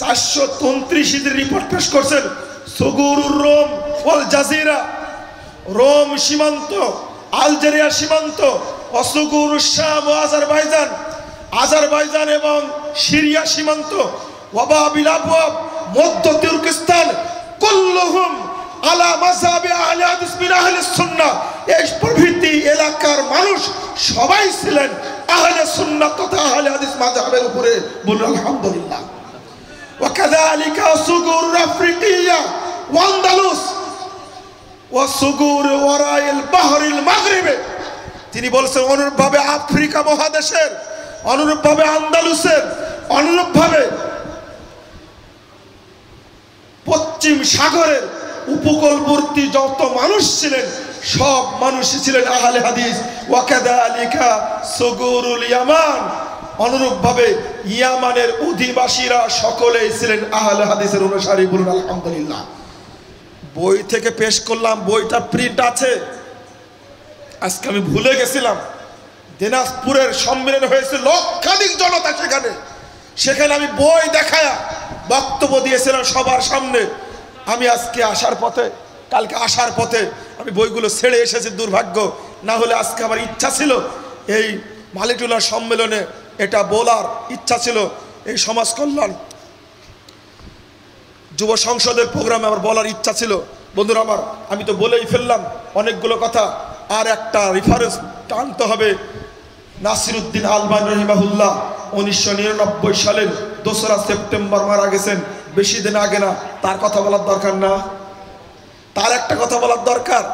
429 হিজরির রিপোর্ট পেশ করছেন। সুগুরুর রোম ওয়াল জাজিরা, রোম সীমান্ত, আলজেরিয়া সীমান্ত, অসুগুরুশ শাম ও আজারবাইজান, আজারবাইজান এবং সিরিয়া সীমান্ত, ওয়া বাবিল আবওয়াব, মধ্য তুর্কিস্তান, কুল্লুহুম আলা মাযহাবি আহলে হাদিস মিন আহলে সুন্নাহ, এই প্রভৃতি এলাকার মানুষ সবাই ছিলেন আহলে সুন্নাহ তথা আহলে হাদিস মাযহাবের উপরে। বলুন আলহামদুলিল্লাহ। ওয়া কাযালিকা সুগুর আফ্রিকিয়া ওয়া আন্দালুস ওয়া সুগুর ওয়ারাইল বাহরিল মাগরিবে, তিনি বলছেন অনুরূপভাবে আফ্রিকা মহাদেশের, অনুরূপভাবে আন্দালুসের, অনুরূপভাবে পশ্চিম সাগরের উপকূলবর্তী যত মানুষ ছিলেন সব মানুষই ছিলেন আহলে হাদিস। ওয়া কাযালিকা সুগুরুল ইয়ামান, অনুরূপভাবে ইয়ামানের অধিবাসীরা সকলেই ছিলেন আহলে হাদিসের অনুসারী। বলুন আলহামদুলিল্লাহ। বই থেকে পেশ করলাম, বইটা প্রিন্ট আছে। আজকে আমি ভুলে গেছিলাম, দিনাজপুরের সম্মেলন হয়েছে, লক্ষাধিক জনতা সেখানে আমি বই দেখায়া বক্তব্য দিয়েছিলাম সবার সামনে। আমি আজকে আসার পথে, কালকে আসার পথে আমি বইগুলো ছেড়ে এসেছি, দুর্ভাগ্য। না হলে আজকে আমার ইচ্ছা ছিল এই মালিটুলার সম্মেলনে এটা বলার ইচ্ছা ছিল। এই সমাজ কল্যাণ যুব সংসদের প্রোগ্রামে আমার বলার ইচ্ছা ছিল। বন্ধুরা আমার, আমি তো বলেই ফেললাম অনেকগুলো কথা। আর একটা রেফারেন্স টানতে হবে। নাসিরউদ্দিন আলবানী রহিমাহুল্লাহ 1999 সালের 2রা সেপ্টেম্বর মারা গেছেন, বেশি দিন আগে না। তার কথা বলার দরকার না? তার একটা কথা বলার দরকার।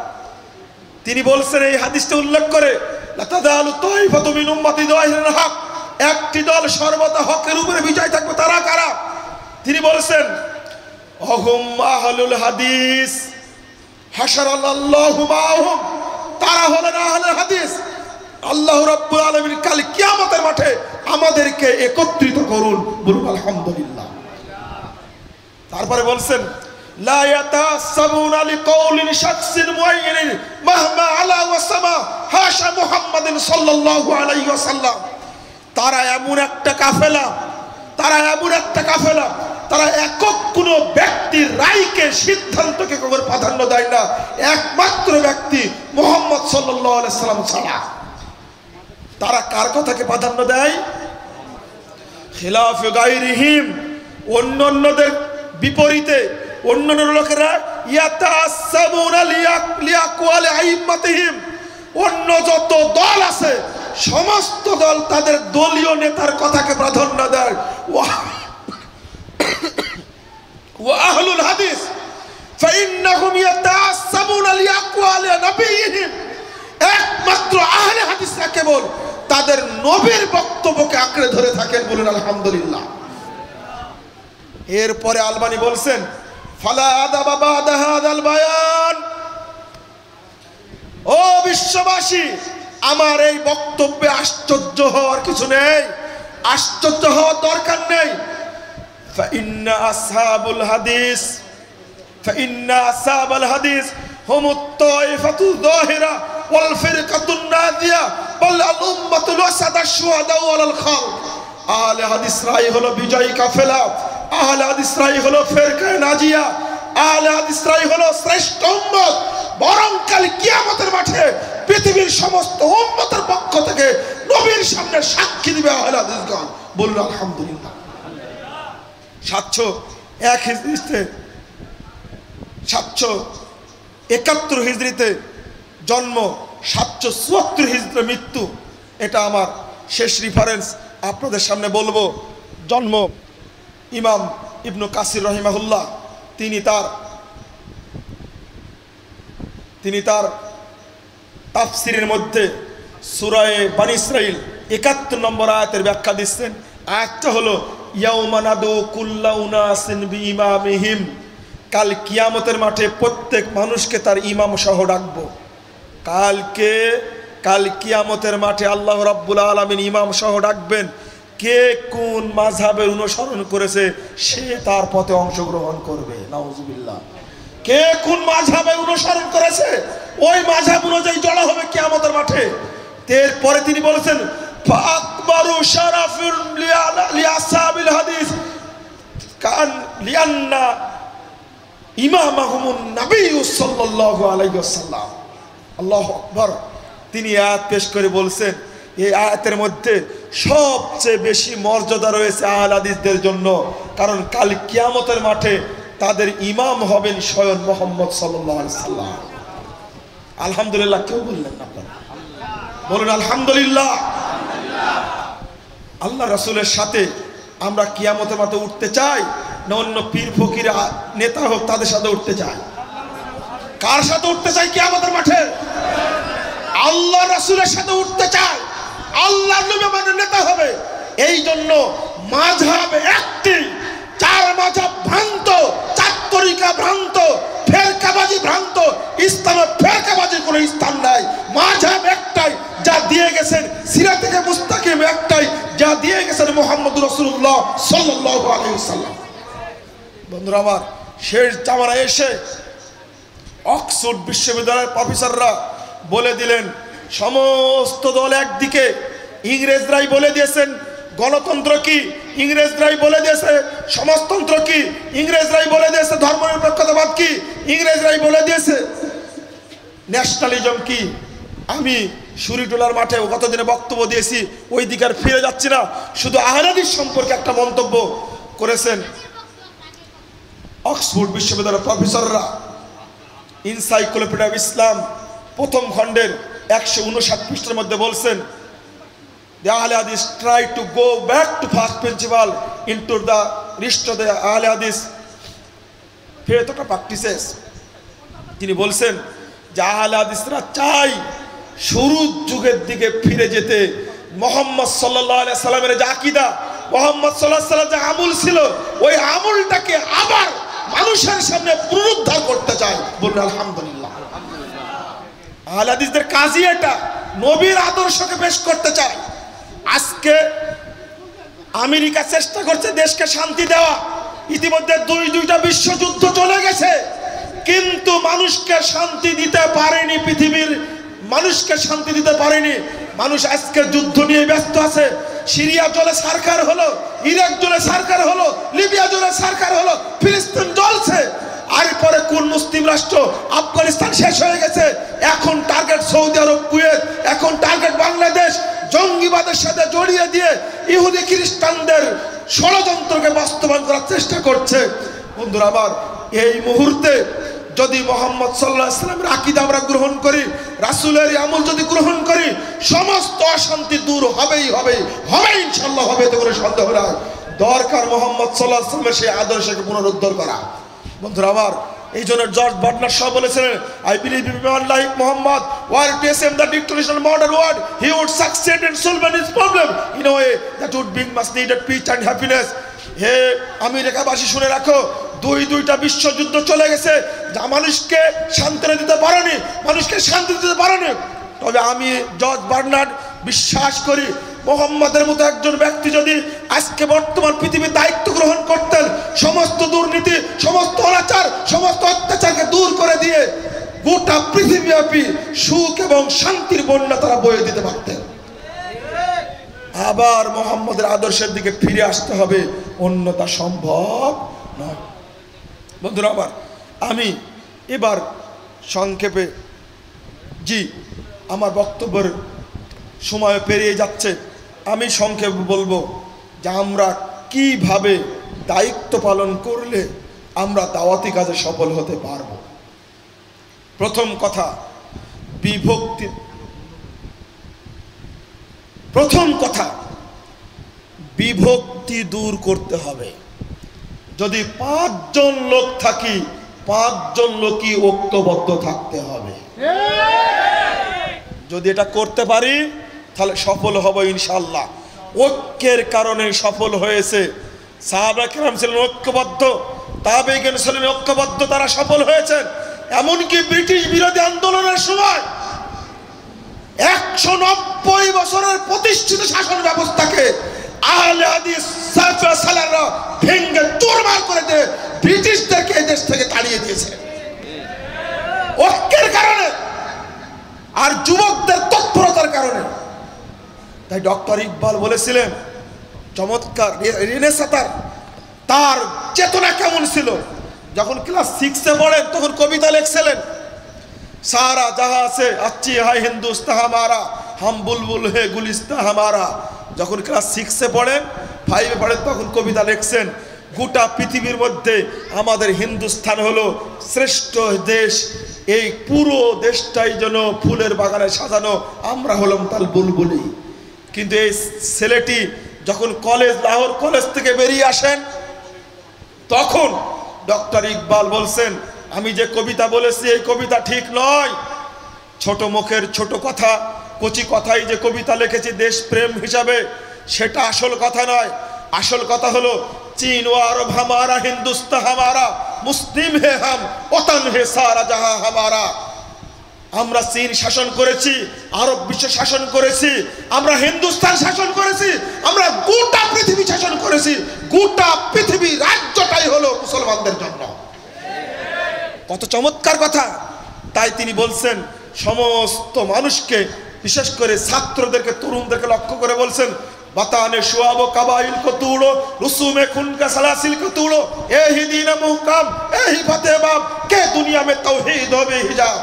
তিনি বলছেন এই হাদিসটা উল্লেখ করে, লা তাযালু তাইফাতু মিন উম্মতি যাহিরুল হক, একটি দল সর্বদা হকের উপরে বিজয় থাকবে। তারা কারা? তিনি বলছেন হুম আহলুল হাদিস হাশারাল্লাহু মাআহুম, তারা হলেন আহলুল হাদিস। আল্লাহ রাব্বুল আলামিন কাল কিয়ামতের মাঠে আমাদেরকে একত্রিত করুন। বলুন আলহামদুলিল্লাহ। তারপরে বলছেন লা ইয়াতাসাবুনা লিকাউলিন শাখসিন মুআয়্যানিন মাহমা আলা ওয়া সামা হাশা মুহাম্মাদিন সাল্লাল্লাহু আলাইহি ওয়াসাল্লাম। তারা এমন একটা কাফেলা, তারা একক কোনো ব্যক্তির রায়কে, সিদ্ধান্তকে কখনো প্রাধান্য দেয় না, একমাত্র ব্যক্তি মুহাম্মদ সাল্লাল্লাহু আলাইহি সাল্লাম ছাড়া। তারা কার কথাকে প্রাধান্য দেয়? খিলাফে গায়রিহিম, অন্যদের বিপরীতে অন্যান্য লোকেরা ইয়াতাসাবুনা লিয়াকওয়ালি আইম্মাতিহিম, অন্য যত দল আছে সমস্ত দল তাদের দলীয় নেতার কথাকে প্রাধান্য দেয়। ওয়া আহলুল হাদিস ফাইন্নাহুম ইয়াতাসাবুনা লিয়াকওয়ালি নবিয়িহিম, একমাত্র আহলে হাদিসরা কেবল তাদের নবীর বক্তব্যকে আঁকড়ে ধরে থাকেন। বলুন আলহামদুলিল্লাহ। এরপরে আলবানী বলছেন ফালা আদাবা বাদা হাদাল বায়ান, ও বিশ্ববাসী, আমার এই বক্তব্যে আশ্চর্য হওয়ার কিছু নেই, আশ্চর্য হওয়ার দরকার নেই। ফাইন্না আসহাবুল হাদিস হুমুত তাইফাতুল যাহিরা ওয়াল ফিরকাতুন নাদিয়া বাল আল উম্মাতুল ওয়াসাদা শুহাদা ওয়াল খালক। আহলে হাদিসরাই হলো বিজয়ী কাফেলা, আহলে হাদিসরাই হলো ফিরকায়ে নাজিয়া, আহলে হাদিসরাই হলো শ্রেষ্ঠ উম্মত। বরং কাল কিয়ামতের মাঠে পৃথিবীর সমস্ত উম্মতের পক্ষ থেকে নবীর সামনে সাক্ষী দিবে আহলে হাদিসগণ। বলুন আলহামদুলিল্লাহ। 701 হিজরিতে, 771 হিজরিতে জন্ম, 774 হিজরিতে মৃত্যু। এটা আমার শেষ রেফারেন্স আপনাদের সামনে বলবো। জন্ম ইমাম ইবনু কাসির রহিমাহুল্লাহ, তিনি তার তাফসিরের মধ্যে সূরা বানী ইসরাঈল 71 নম্বর আয়াতের ব্যাখ্যা দিচ্ছেন। আয়াতটা হলো ইয়াউমা নাদু কুল্লা উনাসিন বিইমামিহিম, কাল কিয়ামতের মাঠে প্রত্যেক মানুষকে তার ইমাম সহ ডাকবো। কাল কিয়ামতের মাঠে আল্লাহ রাব্বুল আলামিন ইমাম সহ ডাকবেন। কে কোন মাযহাবের অনুসরণ করেছে সে তার পথে অংশগ্রহণ করবে। নাউজুবিল্লাহ। কে কোন মাযহাবের অনুসরণ করেছে ওই মাযহাব অনুযায়ী জড়ো হবে কিয়ামতের মাঠে। এরপরে তিনি বলেছেন ফাকবারু শারাফুল লিআসহাবিল হাদিস কান লিআন্না ইমামাহুমুন নবী সাল্লাল্লাহু আলাইহি ওয়াসাল্লাম। আল্লাহু আকবার। তিনি আয়াত পেশ করে বলছেন এই আয়াতের মধ্যে সবচেয়ে বেশি মর্যাদা রয়েছে আহলে হাদিসদের জন্য, কারণ কাল কিয়ামতের মাঠে তাদের ইমাম হবেন স্বয়ং মুহাম্মদ সাল্লাল্লাহু আলাইহি সাল্লাম। আলহামদুলিল্লাহ কেউ বললেন না? আপনারা বলুন আলহামদুলিল্লাহ। আল্লাহ রাসূলের সাথে আমরা কিয়ামতের মাঠে উঠতে চাই না অন্য পীর ফকির নেতা হোক তাদের সাথে উঠতে চাই? কার সাথে উঠতে চাই কিয়ামতের মাঠে? আল্লাহ রাসূলের সাথে উঠতে চাই। আল্লাহর নবী আমাদের নেতা হবে। এই জন্য মাযহাব একটি, চার মাযহাব ভ্রান্ত, চার তরিকা ভ্রান্ত, ফেরকাবাজি ভ্রান্ত। ইসলামে ফেরকাবাজির কোনো স্থান নাই। মাযহাব একটাই, যা দিয়ে গেছেন সিরাত থেকে মুস্তাকিম একটাই, যা দিয়ে গেছেন মুহাম্মদুর রাসূলুল্লাহ সাল্লাল্লাহু আলাইহি ওয়াসাল্লাম। বন্ধুরা আমার, শেষ জামানায় এসে অক্সফোর্ড বিশ্ববিদ্যালয়ের প্রফেসররা বলে দিলেন সমস্ত দল একদিকে। ইংরেজরাই বলে দিয়েছেন গণতন্ত্র কি, ইংরেজরাই বলে দিয়েছে সমাজতন্ত্র কি, ইংরেজরাই বলে দিয়েছে ধর্মনিরপেক্ষতাবাদ কি, ইংরেজরাই বলে দিয়েছে ন্যাশনালিজম কি। আমি শুরিটোলার মাঠে গতদিনে বক্তব্য দিয়েছি, ওই দিকে আর ফিরে যাচ্ছি না। শুধু আহলে হাদিস সম্পর্কে একটা মন্তব্য করেছেন অক্সফোর্ড বিশ্ববিদ্যালয়ের প্রফেসররা। ইনসাইক্লোপিডিয়া অফ ইসলাম প্রথম খণ্ডের 159 পৃষ্ঠার মধ্যে বলছেন, the Ahle Hadith try to go back to first principle into the restore the Ahle Hadith faith of practices. তিনি বলছেন যে আহলে হাদিসরা চাই শুরুর যুগের দিকে ফিরে যেতে। মুহাম্মদ সাল্লাল্লাহু আলাইহি সাল্লামের যে আকীদা, মুহাম্মদ সাল্লাল্লাহু আলাইহি সাল্লাম যে আমল ছিল, ওই আমলটাকে আবার মানুষের সামনে পুনরুদ্ধার করতে চায়। বলুন আলহামদুলিল্লাহ। আহলে হাদিসদের কাজই এটা, নবীর আদর্শকে পেশ করতে চায়। আজকে আমেরিকা চেষ্টা করছে দেশকে শান্তি দেওয়া। ইতিমধ্যে দুইটা বিশ্বযুদ্ধ চলে গেছে, কিন্তু মানুষকে শান্তি দিতে পারেনি। পৃথিবীর মানুষকে শান্তি দিতে পারেনি। মানুষ আজকে যুদ্ধ নিয়ে ব্যস্ত আছে। সিরিয়া জলে সরকার হলো, ইরাক জলে সরকার হলো, লিবিয়া জলে সরকার হলো, ফিলিস্তিন জ্বলছে। আর পরে কোন মুসলিম রাষ্ট্র? আফগানিস্তান শেষ হয়ে গেছে। এখন টার্গেট সৌদি আরব, কুয়েত, এখন টার্গেট বাংলাদেশ। জঙ্গিবাদের সাথে জড়িয়ে দিয়ে ইহুদি খ্রিস্টানদের ষড়যন্ত্রকে বাস্তবায়ন করার চেষ্টা করছে। বন্ধুরা আমার, এই মুহূর্তে যদি মুহাম্মদ সাল্লাল্লাহু আলাইহি ওয়াসাল্লামের আকীদা আমরা গ্রহণ করি, রাসূলের আমল যদি গ্রহণ করি, সমস্ত অশান্তি দূর হবেই হবে, ইনশাআল্লাহ হবে, এতে কোনো সন্দেহ নাই। দরকার মুহাম্মদ সাল্লাল্লাহু আলাইহি ওয়াসাল্লামের সেই আদর্শকে পুনরুদ্ধার করা। বন্ধুরা আমার, এই জন্য জর্জ বার্নার্ড শাহ বলেছিলেন, I believe in one like Muhammad were to assume the dictation modern world he would succeed in solving his problem in a way that would bring much needed peace and happiness. হে আমেরিকাবাসী, শুনে রাখো, দুইটা বিশ্বযুদ্ধ চলে গেছে, যা মানুষকে শান্তি দিতে পারেনি, মানুষকে শান্তি দিতে পারেনি। তবে আমি জর্জ বার্নার্ড বিশ্বাস করি, মুহাম্মদের মতো একজন ব্যক্তি যদি আজকে বর্তমান পৃথিবীর দায়িত্ব গ্রহণ করতেন, সমস্ত দুর্নীতি, সমস্ত অনাচার, সমস্ত অত্যাচারকে দূর করে দিয়ে গোটা পৃথিবীব্যাপী সুখ এবং শান্তির বন্যা তারা বয়ে দিতে পারতেন। আবার মুহাম্মদের আদর্শের দিকে ফিরে আসতে হবে, অন্যতা সম্ভব নয়। বন্ধুরা আমার, আমি এবার সংক্ষেপে, আমার বক্তব্যের সময় পেরিয়ে যাচ্ছে, আমি সংক্ষেপে বলবো যে আমরা কিভাবে দায়িত্ব পালন করলে আমরা দাওয়াতি কাজে সফল হতে পারব। প্রথম কথা, বিভক্তি দূর করতে হবে। যদি 5 জন লোক থাকি, 5 জন লোকই ঐক্যবদ্ধ থাকতে হবে। যদি এটা করতে পারি তাহলে সফল হব ইনশাআল্লাহ। ঐক্যের কারণে সফল হয়েছে। সাহাবা কিরাম ছিলেন ঐক্যবদ্ধ, তাবেঈন ছিলেন ঐক্যবদ্ধ, তারা সফল হয়েছেন। এমনকি ব্রিটিশ বিরোধী আন্দোলনের সময় 190 বছরের প্রতিষ্ঠিত শাসন ব্যবস্থাকে আহলে হাদিস সালাফিরা ভেঙে চুরমার করে দিয়ে ব্রিটিশদেরকে এই দেশ থেকে তাড়িয়ে দিয়েছে ঐক্যের কারণে আর যুবকদের তৎপরতার কারণে। তাই ডক্টর ইকবাল বলেছিলেন, চমৎকার রেনেসাঁ, তার চেতনা কেমন ছিল। যখন ক্লাস 6-এ পড়েন তখন কবিতা লিখছিলেন, সারা জাহাঁ সে अच्छी है हिंदुस्तान हमारा हम बुलबुल है गुलिस्तान हमारा। যখন ক্লাস 6-এ পড়েন, 5-এ পড়েন, তখন কবিতা লিখছেন, গোটা পৃথিবীর মধ্যে আমাদের হিন্দুস্তান হলো শ্রেষ্ঠ দেশ। এই পুরো দেশটাই যেন ফুলের বাগানে সাজানো, আমরা হলাম তার বুলবুলি। কিন্তু এই ছেলেটি যখন লাহোর কলেজ থেকে বেরিয়ে আসেন, তখন ডক্টর ইকবাল বলছেন, আমি যে কবিতা বলেছি এই কবিতা ঠিক নয়। ছোট মুখের ছোট কথা, কচি কথাই যে কবিতা লিখেছি দেশপ্রেম হিসাবে, সেটা আসল কথা নয়। আসল কথা হলো চীন ও আরব হামারা, হিন্দুস্তান হামারা, মুসলিম হে হাম, ওতন হে সারা জাহাঁ হামারা। আমরা চীন শাসন করেছি, আরব বিশ্ব শাসন করেছি, আমরা হিন্দুস্তান শাসন করেছি, আমরা গোটা পৃথিবী শাসন করেছি। গোটা পৃথিবী রাজ্যটাই হলো মুসলমানদের জন্য। কত চমৎকার কথা! তাই তিনি বলছেন সমস্ত মানুষকে, বিশেষ করে ছাত্রদেরকে, তরুণদেরকে লক্ষ্য করে বলছেন, বাতানে শুয়াবো কাবাইল কো তুড়ো, রুসুমে খুন কা সালাসিল কো তুড়ো, এহি দীনে মুহকাম, এহি ফাতে বাব, কে দুনিয়া মে তাওহীদ হবে হিজাব।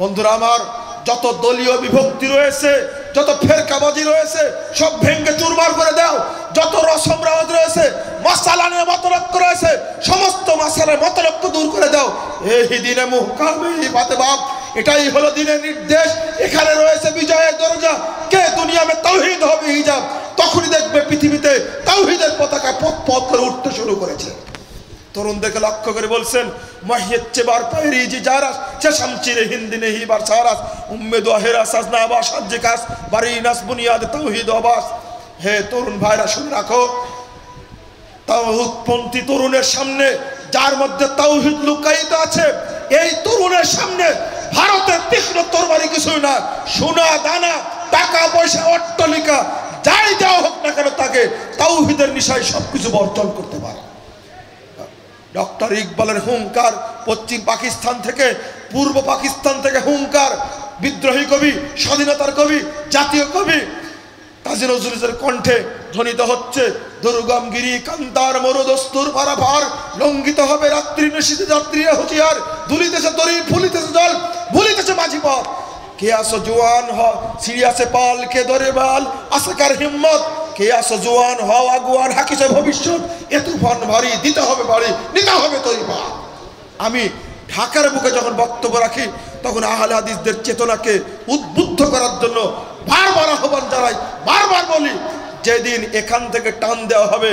বন্ধুরা আমার, যত দলীয় বিভক্তি রয়েছে, যত ফেরকাবাজি রয়েছে, সব ভেঙ্গে চুরমার করে দাও। যত রসম রেওয়াজ রয়েছে, মাসালা নিয়ে মতলক্য রয়েছে, সমস্ত মাসালার মতলক্য দূর করে দাও। এই দিনে মুহকাম, এই বাতে বাপ, এটাই হলো দিনের নির্দেশ। এখানে রয়েছে বিজয়ের দরজা, কে দুনিয়া মে তাওহীদ হবে হিজাব। তখনই দেখবে পৃথিবীতে তাওহীদের পতাকা পথ পথ করে উঠতে শুরু করেছে। তরুণদেরকে লক্ষ্য করে বলছেন, মাহিয়েচ্ছে বার পায়রি জি জারাস, চেশাম চিরে হিন্দি নেহি বার সারাস, উম্মেদ আহেরা সাজনা আবাস আজ্জিকাস, বারি নাস বুনিয়াদ তাওহীদ আবাস। হে তরুণ ভাইরা, শুনে রাখো, তাওহীদপন্থী তরুণের সামনে, যার মধ্যে তাওহীদ লুকায়িত আছে, এই তরুণের সামনে ভারতের তীক্ষ্ণ তরবারি কিছুই না। সোনা দানা, টাকা পয়সা, অট্টালিকা যাই দেওয়া হোক না কেন, তাকে তাওহীদের নিশায় সবকিছু বর্জন করতে পারে। ডক্টর ইকবালের হুঙ্কার পশ্চিম পাকিস্তান থেকে, পূর্ব পাকিস্তান থেকে হুঙ্কার। বিদ্রোহী কবি, স্বাধীনতার কবি, জাতীয় কবি কাজী নজরুলের কণ্ঠে ধ্বনিত হচ্ছে, দুর্গমগিরি কান্তার মরুদস্তুর পারাপার, লঙ্ঘিত হবে রাত্রি নিশীথে যাত্রীরা হুঁশিয়ার, দুলিতেছে তরি, ফুলিতেছে জল, ভুলিতেছে মাঝি পথ। কে আসো জোয়ান হ, সিরিয়াছে পাল, কে ধরে বাল, আশাকার হিম্মত, কে আসো জোয়ান হও আগুয়ান, হাকিছে ভবিষ্যৎ, এ তুফান ভারী, দিতে হবে বাড়ি, নিতে হবে তৈবা। আমি ঢাকার বুকে যখন বক্তব্য রাখি, তখন আহলে হাদিসদের চেতনাকে উদ্বুদ্ধ করার জন্য বারবার আহ্বান জানাই, বারবার বলি, যেদিন এখান থেকে টান দেওয়া হবে,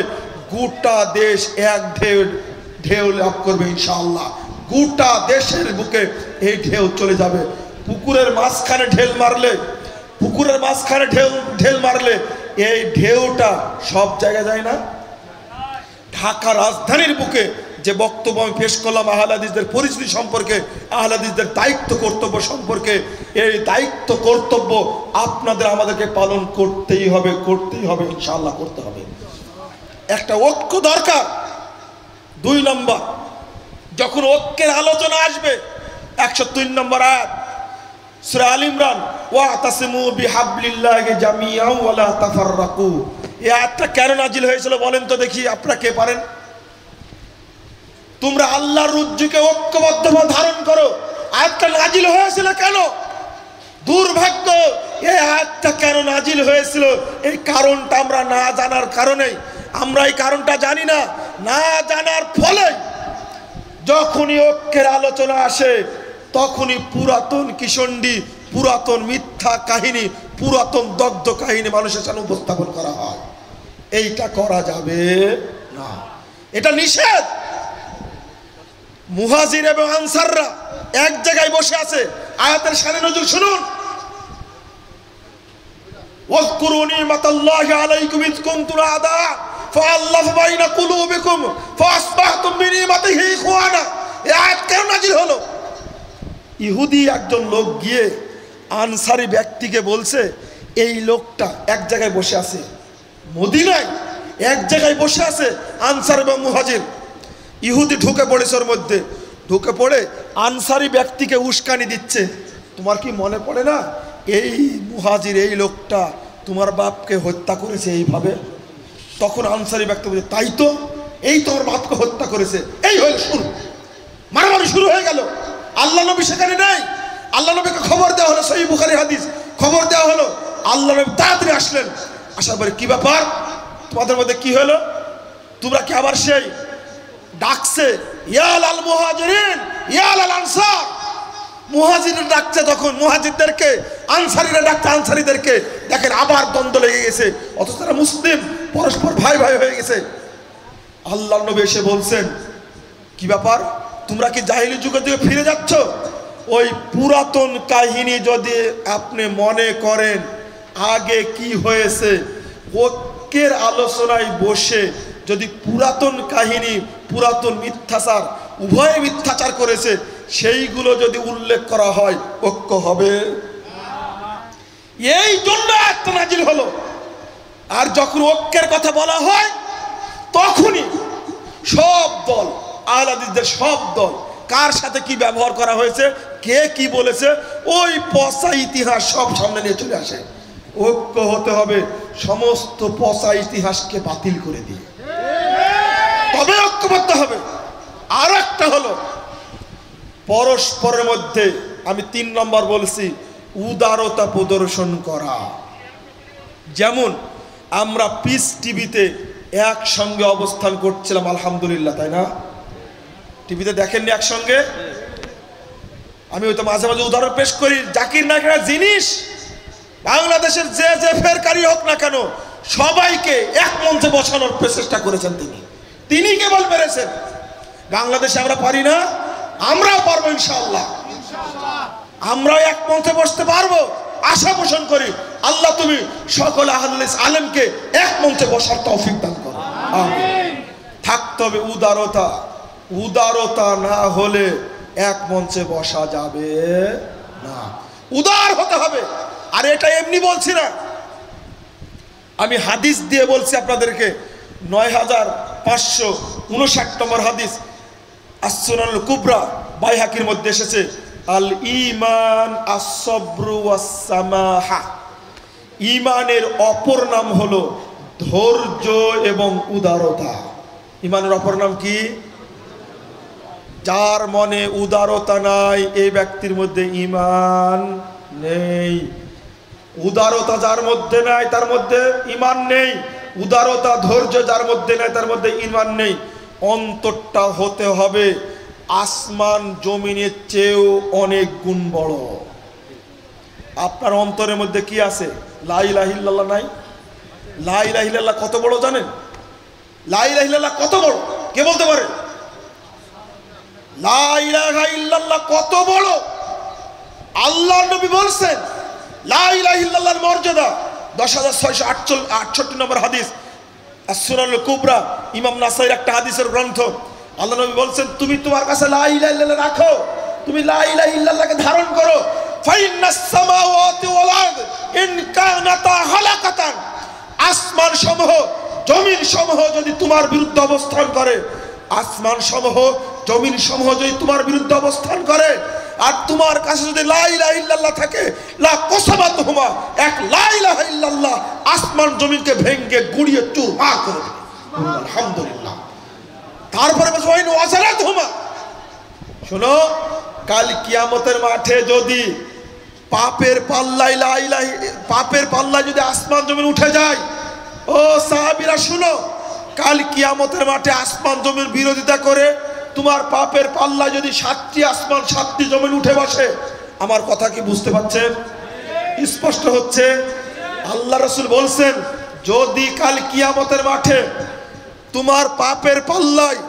গোটা দেশ এক ঢেউ লাভ করবে ইনশাআল্লাহ। গোটা দেশের বুকে এই ঢেউ চলে যাবে। পুকুরের মাঝখানে ঢেল মারলে এই ঢেউটা সব জায়গায় যায় না। ঢাকা রাজধানীর বুকে যে বক্তব্য আমি পেশ করলাম আহলে হাদিসদের পরিস্থিতি সম্পর্কে, আহলে হাদিসদের দায়িত্ব কর্তব্য সম্পর্কে, এই দায়িত্ব কর্তব্য আপনাদের আমাদেরকে পালন করতেই হবে ইনশাআল্লাহ, করতে হবে। একটা ঐক্য দরকার। 2 নম্বর, যখন ঐক্যের আলোচনা আসবে, 103 নম্বর আয়াত সূরা আল ইমরান, ওয়াতাসিমু বিহাবলিল্লাহি জামিআন ওয়া লা তাফাররাকু। এই আয়াতটা কেন নাজিল হয়েছিল বলেন তো দেখি, আপনারা কে পারেন? তোমরা আল্লাহর রজ্জুকে ঐক্যবদ্ধভাবে ধারণ করো। আয়াতটা নাজিল হয়েছিল কেন? দুর্ভাগ্য, এই আয়াতটা কেন নাজিল হয়েছিল এই কারণটা আমরা না জানার কারণেই, আমরা এই কারণটা জানি না। না জানার ফলে যখনই ঐক্যের আলোচনা আসে, তখনই পুরাতন কিশন্ডি, পুরাতন মিথ্যা কাহিনী, পুরাতন দগ্ধ কাহিনী মানুষের সামনে উপস্থাপন করা হয়। এইটা করা যাবে না, এটা নিষেধ। মুহাজির এবং আনসাররা এক জায়গায় বসে আছে। আয়াতের শানে নজুল শুনুন, ওয়াজকুরু নি'মাতাল্লাহি আলাইকুম ইয কুনতুম আ'দা ফাআল্লাফা বাইনা কুলুবিকুম ফাআসবাহতুম বিনি'মাতিহি ইখওয়ানা। এই আয়াত কেন নাজিল হলো? ইহুদি একজন লোক গিয়ে আনসারি ব্যক্তিকে বলছে, এই লোকটা এক জায়গায় বসে আছে, মদিনায় এক জায়গায় বসে আছে আনসার এবং মুহাজির। ইহুদি ঢুকে পড়েছে ওর মধ্যে, ঢুকে পড়ে আনসারি ব্যক্তিকে উস্কানি দিচ্ছে। তোমার কি মনে পড়ে না, এই মুহাজির, এই লোকটা তোমার বাপকে হত্যা করেছে এইভাবে? তখন আনসারি ব্যক্তি বলছে, তাই তো, এই তোমার বাপকে হত্যা করেছে। এই হল শুরু, মারামারি শুরু হয়ে গেল। আল্লাহ নবী সেখানে নাই। আল্লাহ নবীকে খবর দেওয়া হলো, সহিহ বুখারী হাদিস, খবর দেওয়া হলো। আল্লাহ নবী তাড়াতাড়ি আসলেন। আসার পরে, কি ব্যাপার, তোমাদের মধ্যে কি হলো? তোমরা কি আবার সেই ডাকছে ইয়াল আল মুহাজিরিন ইয়াল আল আনসার, মুহাজিররা ডাকছে তখন মুহাজিরদেরকে, আনসারীরা ডাকছে আনসারীদেরকে। দেখেন আবার দ্বন্দ্ব লেগে গেছে, অথচ তারা মুসলিম, পরস্পর ভাই ভাই হয়ে গেছে। আল্লাহর নবী এসে বলছেন কি ব্যাপার, তোমরা কি জাহিলি যুগের দিকে ফিরে যাচ্ছ? ওই পুরাতন কাহিনী যদি আপনি মনে করেন আগে কি হয়েছে, ঐক্যের আলোচনায় বসে যদি পুরাতন কাহিনী, পুরাতন মিথ্যাচার, উভয়ে মিথ্যাচার করেছে, সেইগুলো যদি উল্লেখ করা হয় ঐক্য হবে? এই জন্য আয়াত নাজিল হলো। আর যখন ঐক্যের কথা বলা হয় তখনই সব দল, আহলে হাদিসদের সব দল, কার সাথে কি ব্যবহার করা হয়েছে, কে কি বলেছে, ওই পচা ইতিহাস সব সামনে নিয়ে চলে আসে। ঐক্য হতে হবে সমস্ত পচা ইতিহাসকে বাতিল করে দিয়ে, তবে ঐক্যবদ্ধ হবে। আর একটা হলো পরস্পরের মধ্যে, আমি 3 নম্বর বলছি, উদারতা প্রদর্শন করা। যেমন আমরা পিস টিভিতে একসঙ্গে অবস্থান করছিলাম, আলহামদুলিল্লাহ, তাই না? টিভিতে দেখেননি একসঙ্গে? আমি হয়তো মাঝে মাঝে উদাহরণ পেশ করি, জাকির নায়কের জিনিস বাংলাদেশের যে যে ফেরকারি হোক না কেন সবাইকে এক মঞ্চে বসানোর প্রচেষ্টা করেছেন তিনি কেবল পেরেছেন। বাংলাদেশে আমরা পারি না, আমরাও পারবো ইনশাআল্লাহ। আমরাও এক মঞ্চে বসতে পারবো, আশা পোষণ করি। আল্লাহ তুমি সকল আহলে আলেমকে এক মঞ্চে বসার তৌফিক দান করো, আমিন। থাকতে হবে উদারতা, উদারতা না হলে এক মঞ্চে বসা যাবে না, উদার হতে হবে। আর এটা এমনি বলছি না, আমি হাদিস দিয়ে বলছি আপনাদেরকে। 9559 নম্বর হাদিস, আস-সুনানুল কুবরা, বাইহাকির মধ্যে এসেছে, আল ঈমান আস-সাবরু ওয়াস-সামাহা। ঈমানের অপর নাম হলো ধৈর্য এবং উদারতা। ঈমানের অপর নাম কি? যার মনে উদারতা নাই এই ব্যক্তির মধ্যে ঈমান নেই। উদারতা যার মধ্যে নাই তার মধ্যে ঈমান নেই। উদারতা ধৈর্য যার মধ্যে নাই তার মধ্যে ঈমান নেই। অন্তরটা হতে হবে আসমান জমিনের চেয়েও অনেক গুণ বড়। আপনার অন্তরের মধ্যে কি আছে? লা ইলাহা ইল্লাল্লাহ নাই? লা ইলাহা ইল্লাল্লাহ কত বড় জানেন? লা ইলাহা ইল্লাল্লাহ কত বড় কে বলতে পারে? লা ইলাহা ইল্লাল্লাহ কত বড়? আল্লাহর নবী বলছেন লা ইলাহা ইল্লাল্লাহর মর্যাদা 10668 নম্বর হাদিস, আস-সুনানুল কুবরা, ইমাম নাসাইর একটা হাদিসের গ্রন্থ। আল্লাহ নবী বলছেন তুমি তোমার কাছে লা ইলাহা ইল্লাল্লাহ রাখো, তুমি লা ইলাহা ইল্লাল্লাহকে ধারণ করো। ফাইন্নাস সামাওয়াতি ওয়াল আরদ ইন কানাতা হালাকাতান, আসমান সমূহ জমিন সমূহ যদি তোমার বিরুদ্ধে অবস্থান করে, আসমান সমূহ জমিন সমূহ যদি তোমার বিরুদ্ধে অবস্থান করে, আর তোমার কাছে যদি লা ইলাহা ইল্লাল্লাহ থাকে, লা কসামাতুহুমা, এক লা ইলাহা ইল্লাল্লাহ আসমান জমিনকে ভেঙে গুড়িয়ে চুরমার করে দেবে। আলহামদুলিল্লাহ। তারপরে বলছে ওয়াইন ওয়াসালাতুহুমা, শোনো কাল কিয়ামতের মাঠে যদি পাপের পাল্লায় লা ইলাহা, পাপের পাল্লায় যদি আসমান জমিন উঠে যায়, ও সাহাবীরা শুনো, কাল কিয়ামতের মাঠে আসমান জমির বিরোধিতা করে তোমার পাপের পাল্লায় যদি 7টি আসমান 7টি জমিন উঠে বসে, আমার কথা কি বুঝতে পারছেন? স্পষ্ট হচ্ছে? আল্লাহ রাসূল বলছেন যদি কাল কিয়ামতের মাঠে তোমার পাপের পাল্লায়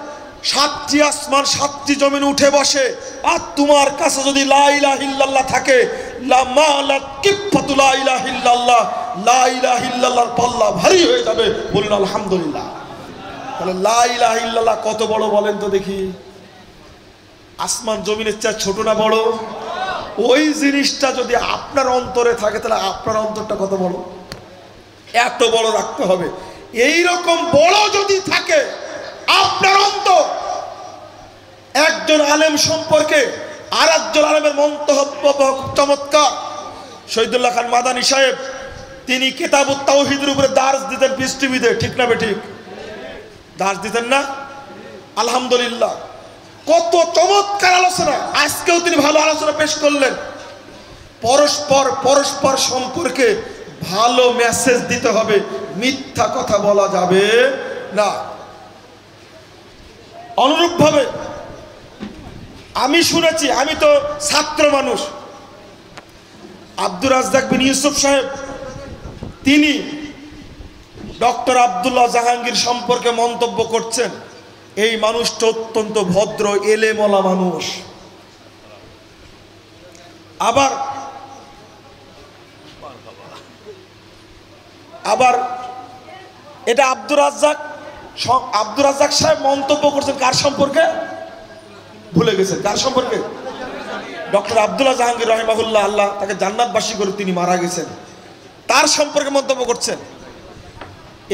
7টি আসমান 7টি জমিন উঠে বসে, আর তোমার কাছে যদি লা ইলাহা ইল্লাল্লাহ থাকে, লা মালাত কিফাতু লা ইলাহা ইল্লাল্লাহ, লা ইলাহা ইল্লাল্লাহর পাল্লা ভারী হয়ে যাবে। বলুন আলহামদুলিল্লাহ। তাহলে লা ইলাহা ইল্লাল্লাহ কত বড় বলেন তো দেখি? আসমান জমিনের চেয়ে ছোট না বড়? ওই জিনিসটা যদি আপনার অন্তরে থাকে তাহলে আপনার অন্তরটা কত বড়? এত বড় রাখতে হবে। এই রকম বড় যদি থাকে আপনার অন্তর, একজন আলেম সম্পর্কে আর একজন আলেমের মন্তব্য চমৎকার। শহীদুল্লাহ খান মাদানী সাহেব তিনি কিতাবুত তাওহীদের উপরে দার্স দিতেন পিস টিভিতে, ঠিক না বেঠিক? দার্স দিতেন না? আলহামদুলিল্লাহ, কত চমৎকার আলোচনা। আজকেও তিনি ভালো আলোচনা পেশ করলেন। পরস্পর পরস্পর সম্পর্কে ভালো মেসেজ দিতে হবে, মিথ্যা কথা বলা যাবে না। অনুরূপভাবে আমি শুনেছি, আমি তো ছাত্র মানুষ, আব্দুর রাজ্জাক বিন ইউসুফ সাহেব তিনি ডক্টর আব্দুল্লাহ জাহাঙ্গীর সম্পর্কে মন্তব্য করছেন, এই মানুষটা অত্যন্ত ভদ্র এলেমওয়ালা মানুষ। আবার এটা আব্দুর রাজ্জাক সাহেব মন্তব্য করছেন কার সম্পর্কে ভুলে গেছেন, কার সম্পর্কে? ডক্টর আব্দুল্লাহ জাহাঙ্গীর রহিমাহুল্লাহ, আল্লাহ তাকে জান্নাতবাসী করে তিনি মারা গেছেন, তার সম্পর্কে মন্তব্য করছেন।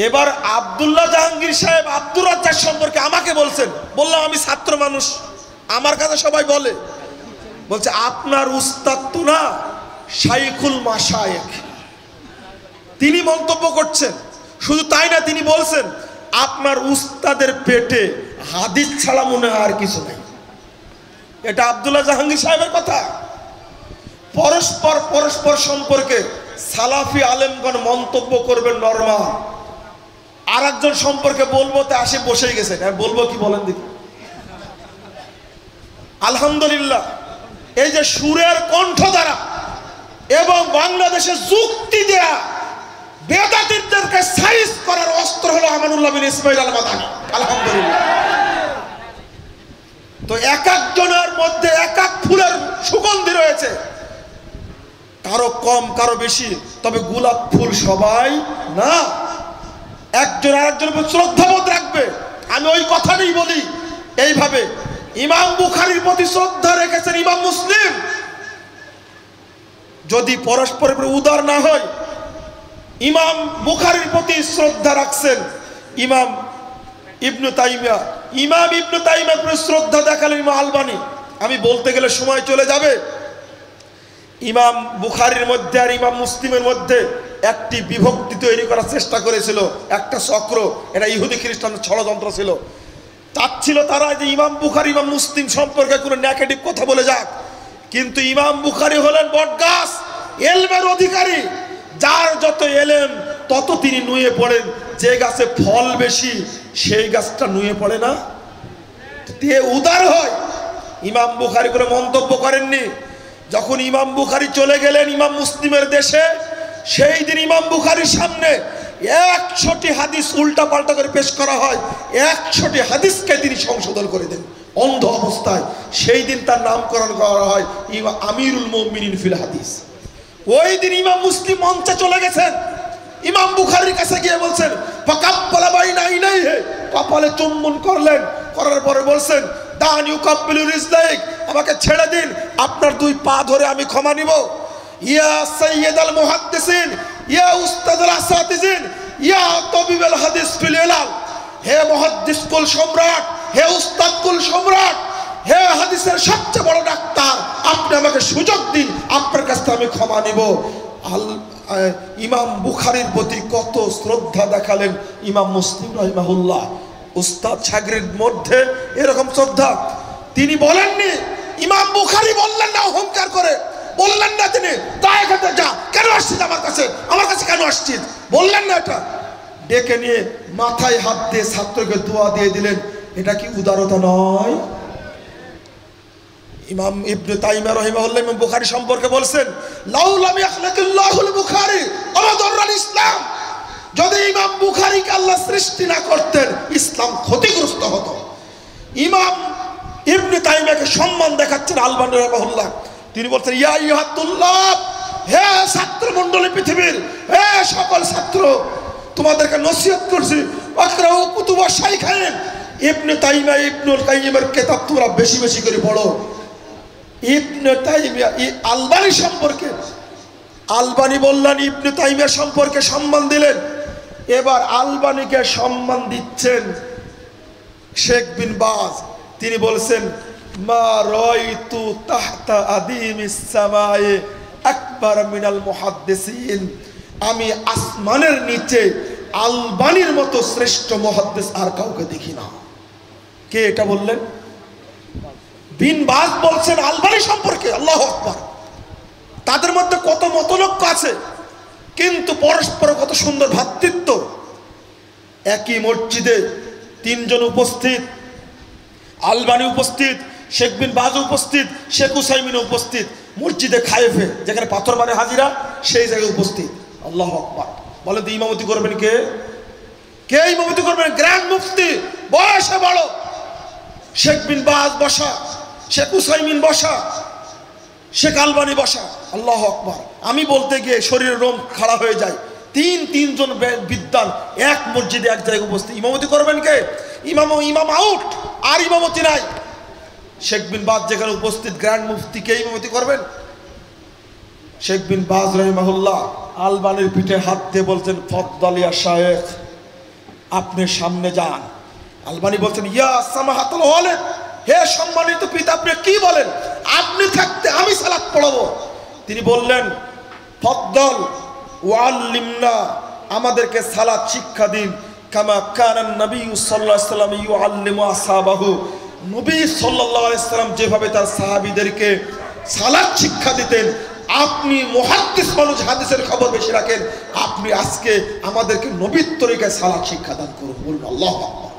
এবার আব্দুল্লাহ জাহাঙ্গীর সাহেব আব্দুর রাজ্জাক সম্পর্কে আমাকে বলছেন, বললাম আমি ছাত্র মানুষ, আমার কাছে সবাই বলছে আপনার উস্তাদ তো না শাইখুল মাশায়েখ, তিনি মন্তব্য করছেন। শুধু তাই না, তিনি বলছেন আপনার উস্তাদের পেটে হাদিস ছাড়া মনে হয় আর কিছু নেই। এটা আব্দুল্লাহ জাহাঙ্গীর সাহেবের কথা। পরস্পর সম্পর্কে সালাফি আলেমগণ মন্তব্য করবেন নরমাল, আর একজন সম্পর্কে বলবো তা আসে বসেই গেছেন, বলবো কি বলেন দেখি। আলহামদুলিল্লাহ, এই যে সুরের কণ্ঠ দ্বারা এবং বাংলাদেশে যুক্তি দেয়া বেদাতীদেরকে সাইজ করার অস্ত্র হলো আমানুল্লাহ বিন ইসমাইল আল মাদানী। আলহামদুলিল্লাহ। তো এক একজনের মধ্যে এক এক ফুলের সুগন্ধি রয়েছে, কারো কম কারো বেশি, তবে গোলাপ ফুল সবাই না। একজন আরেকজনের প্রতি শ্রদ্ধাবোধ রাখবে। আমি ওই কথাটাই বলি এইভাবে, ইমাম বুখারীর প্রতি শ্রদ্ধা রেখেছেন ইমাম মুসলিম, যদি পরস্পরের প্রতি উদার না হয়। ইমাম বুখারীর প্রতি শ্রদ্ধা রাখছেন ইমাম ইবনে তাইমিয়ার প্রতি শ্রদ্ধা দেখালেন ইমাম আলবানী। আমি বলতে গেলে সময় চলে যাবে। ইমাম বুখারীর মধ্যে আর ইমাম মুসলিমের মধ্যে একটি বিভক্তি তৈরি করার চেষ্টা করেছিল একটা চক্র, এটা ইহুদি খ্রিস্টানদের ষড়যন্ত্র ছিল। চাচ্ছিল তারা যে ইমাম বুখারী ইমাম মুসলিম সম্পর্কে কোনো নেগেটিভ কথা বলে যাক, কিন্তু ইমাম বুখারী হলেন বটগাছ, এলমের অধিকারী, যার যত এলেম তত তিনি নুয়ে পড়েন। যে গাছে ফল বেশি সেই গাছটা নুয়ে পড়ে না, দিয়ে উদার হয়। ইমাম বুখারী করে মন্তব্য করেননি। যখন ইমাম বুখারী চলে গেলেন ইমাম মুসলিমের দেশে, সেই দিন ইমাম বুখারীর সামনে 100টি হাদিস উল্টা পাল্টা করে পেশ করা হয়, 100টি হাদিসকে তিনি সংশোধন করে দেন অন্ধ অবস্থায়। সেই দিন তার নামকরণ করা হয় আমিরুল মুমিনিন ফিল হাদিস। ওই দিন ইমাম মুসলিম মঞ্চে চলে গেছেন, ইমাম বুখারীর কাছে গিয়ে বলছেন ফাকাব্বালা বাইনা ইলাইহি, কপালে চুম্বন করলেন, করার পরে বলছেন দান ইউকাব্বিলু রিজলাইক, আমাকে ছেড়ে দিন, আপনার 2 পা ধরে আমি ক্ষমা নিব। ইয়া সাইয়্যিদাল মুহাদ্দিসিন, ইয়া উস্তাদুল আসাতিজিন, ইয়া তাবিবুল হাদিস ফিল ইলাল, হে মুহাদ্দিস কুল সম্রাট, হে উস্তাদ কুল সম্রাট, হে হাদিসের সবচেয়ে বড় ডাক্তার, আপনি আমাকে সুযোগ দিন, আপনার কাছ থেকে আমি ক্ষমা নিব। ইমাম বুখারীর প্রতি কত শ্রদ্ধা দেখালেন ইমাম মুসলিম রাহিমাহুল্লাহ। উস্তাদ শাগির্দ মধ্যে এরকম শ্রদ্ধা তিনি বলেননি। ইমাম বুখারী বললেন না, অহংকার করে বললেন না তিনি তাই কথা, যা কেন আসছিস আমার কাছে কেন আসছিস, বললেন না। এটা ডেকে নিয়ে মাথায় হাত দিয়ে ছাত্রকে দোয়া দিয়ে দিলেন। এটা কি উদারতা নয়? ইমাম ইবনে তাইমিয়া রাহিমাহুল্লাহ ইমাম বুখারী সম্পর্কে বলছেন লাউ লাম ইয়াখলাকিল্লাহুল বুখারী ওয়া দাররাল ইসলাম, যদি ইমাম বুখারীকে আল্লাহ সৃষ্টি না করতেন ইসলাম ক্ষতিগ্রস্ত হতো। ইমাম ইবনে তাইমিয়াকে সম্মান দেখাচ্ছেন আলবানী রাহিমাহুল্লাহ। তিনি বলছেন ইয়া আইয়ুহাত তুল্লাব, হে ছাত্র মণ্ডলী পৃথিবীর, হে সকল ছাত্র, তোমাদেরকে নসিহত করছি আকরাউ কুতুবা শাইখাইন, ইবনে তাইমিয়া ইবনুল কাইয়িমের কিতাব তোমরা বেশি বেশি করে পড়ো। ইবনে তাইমিয়া আলবানী সম্পর্কে আলবানী বললেন, ইবনে তাইমিয়া সম্পর্কে সম্মান দিলেন। এবার আলবানীকে সম্মান দিচ্ছেন শেখ বিন বাজ। তিনি বলছেন মা রাইতু তাহতা আদিমিস সামায়ে আকবার মিনাল মুহাদ্দিসিন, আমি আসমানের নিচে আলবানীর মতো শ্রেষ্ঠ মুহাদ্দিস আর কাউকে দেখি না। কে এটা বললেন? বিন বাজ বলছেন আলবানী সম্পর্কে। আল্লাহু আকবার। তাদের মধ্যে কত মতলক্ষ্য আছে, কিন্তু পরস্পর কত সুন্দর ভ্রাতৃত্ব। একই মসজিদে 3 জন উপস্থিত, আলবানি উপস্থিত, শেখ বিন বাজ উপস্থিত, শেখ উসাইমিন উপস্থিত, মসজিদে খায়েফে যেখানে পাথর মানে হাজিরা সেই জায়গায় উপস্থিত। আল্লাহু আকবার। বলেন তো ইমামতি করবেন কে? কে ইমামতি করবেন? গ্র্যান্ড মুফতি, বয়সে বড়, শেখ বিন বাজ বসা, শেখ উসাইমিন বসা, শেখ আলবানি বসা। আল্লাহু আকবার। আমি বলতে গিয়ে শরীরের রোম খাড়া হয়ে যায়। তিনজন বিদ্বান এক মসজিদে এক জায়গায় উপস্থিত। ইমামতি করবেন কে? ইমাম আউট, আর ইমামতি নাই। শেখ বিন বাজ যেখানে উপস্থিত, গ্র্যান্ড মুফতি, কে ইমামতি করবেন? শেখ বিন বাজ রাহিমাহুল্লাহ আলবানির পিঠে হাত দিয়ে বলছেন, ফদ্দাল ইয়া শায়েখ, আপনি সামনে যান। আলবানি বলছেন, ইয়া সামাহাতুল ওয়ালিদ, হে সম্মানিত পিতা, আপনি কি বলেন? আপনি থাকতে আমি সালাত পড়াবো। তিনি বললেন, ফদ্দাল ওয়াল্লিমনা, আমাদেরকে সালাত শিক্ষা দিন, কামা কানান নবী সাল্লাল্লাহু আলাইহি ওয়াসাল্লাম ইউআল্লিমু আসহাবাহু, নবী সাল্লাল্লাহু আলাইহি ওয়াসাল্লাম যেভাবে তার সাহাবীদেরকে সালাত শিক্ষা দিতেন। আপনি মুহাদ্দিস মানুষ, হাদিসের খবর বেশি রাখেন, আপনি আজকে আমাদেরকে নবীর তরিকায় সালাত শিক্ষা দান করুন। বলুন আল্লাহু আকবার।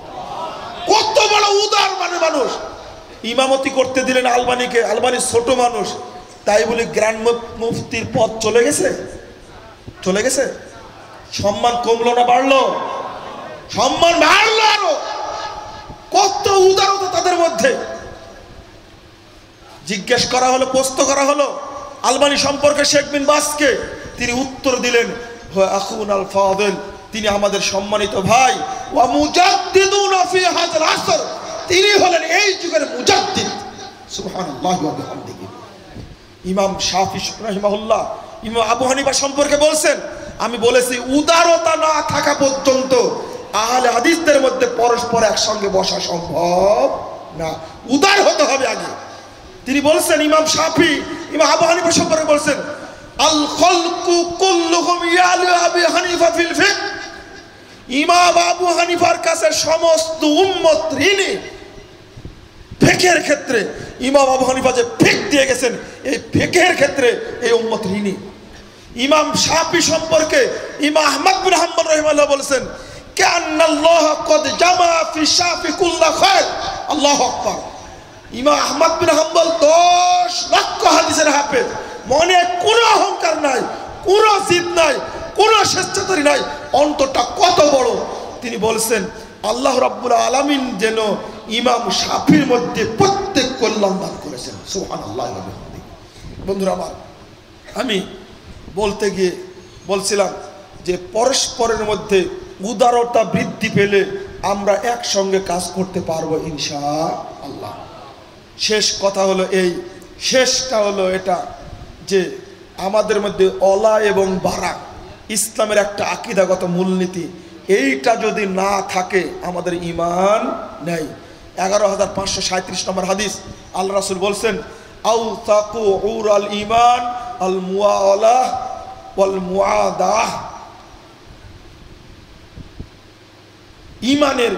কত বড় উদার মানুষ। ইমামতি করতে দিলেন আলবানিকে। আলবানি ছোট মানুষ, তাই বলে গ্র্যান্ড মুফতির পদ চলে গেছে? চলে গেছে? সম্মান কমলো না বাড়লো? সম্মান বাড়লো আরো। কত উদারতা তাদের মধ্যে। জিজ্ঞেস করা হলো, প্রশ্ন করা হলো আলবানি সম্পর্কে শেখ বিন বাজকে। তিনি উত্তর দিলেন, আখুন আল ফাদিল, তিনি আমাদের সম্মানিত ভাই, ওয়া মুজাদ্দিদুনা ফি হাযাল আসর, তিনি হলেন এই যুগের মুজাদ্দিদ। সুবহানাল্লাহি ওয়া বিহামদিহি। ইমাম শাফি রাহিমাহুল্লাহ ইমাম আবু হানিফা সম্পর্কে বলছেন, আমি বলেছি উদারতা না থাকা পর্যন্ত আহলে হাদিসদের মধ্যে পরস্পর একসঙ্গে বসা সম্ভব না, উদার হতে হবে আগে। তিনি বলছেন, ইমাম শাফি ইমাম আবু হানিফা সম্পর্কে বলছেন, আল খালকু কুল্লুহুম ইয়ালি আবি হানিফা ফিল ফিক, ইমাম আবু হানিফার কাছে সমস্ত উম্মত ঋণী। ফিকহের ক্ষেত্রে ইমাম আবু হানিফা যে ফিক দিয়ে গেছেন, এই ফিকহের ক্ষেত্রে এই উম্মত ঋণী। ইমাম শাফি সম্পর্কে ইমাম আহমদ বিন হাম্বল রাহিমাহুল্লাহ বলেছেন, কান্নাল্লাহ কদ জামা ফি শাফি কুল্লা খায়র। আল্লাহু আকবার। ইমাম আহমদ বিন হাম্বল 10 লক্ষ হাদিসের হাফেজ, মনে কোনো অহংকার নাই, কোনো জিদ নাই, কোনো স্বেচ্ছাচারী নাই, অন্তরটা কত বড়। তিনি বলছেন, আল্লাহ রাব্বুল আলামিন যেন ইমাম শাফির মধ্যে প্রত্যেক কল্যাণ দান করেছেন। সুবহানাল্লাহ। বন্ধুরা আমার, আমি বলতে গিয়ে বলছিলাম যে পরস্পরের মধ্যে উদারতা বৃদ্ধি পেলে আমরা একসঙ্গে কাজ করতে পারবো ইনশাআল্লাহ। শেষ কথা হলো এই, শেষটা হলো এটা যে আমাদের মধ্যে অলা এবং বারা, ইসলামের একটা আকীদাগত মূলনীতি, এইটা যদি না থাকে আমাদের ঈমান নেই। 11537 নম্বর হাদিস, আল্লাহ রাসূল বলছেন, আওতাকু উরাল ঈমান আল মুআলাহ ওয়াল মুআদাহ। ঈমানের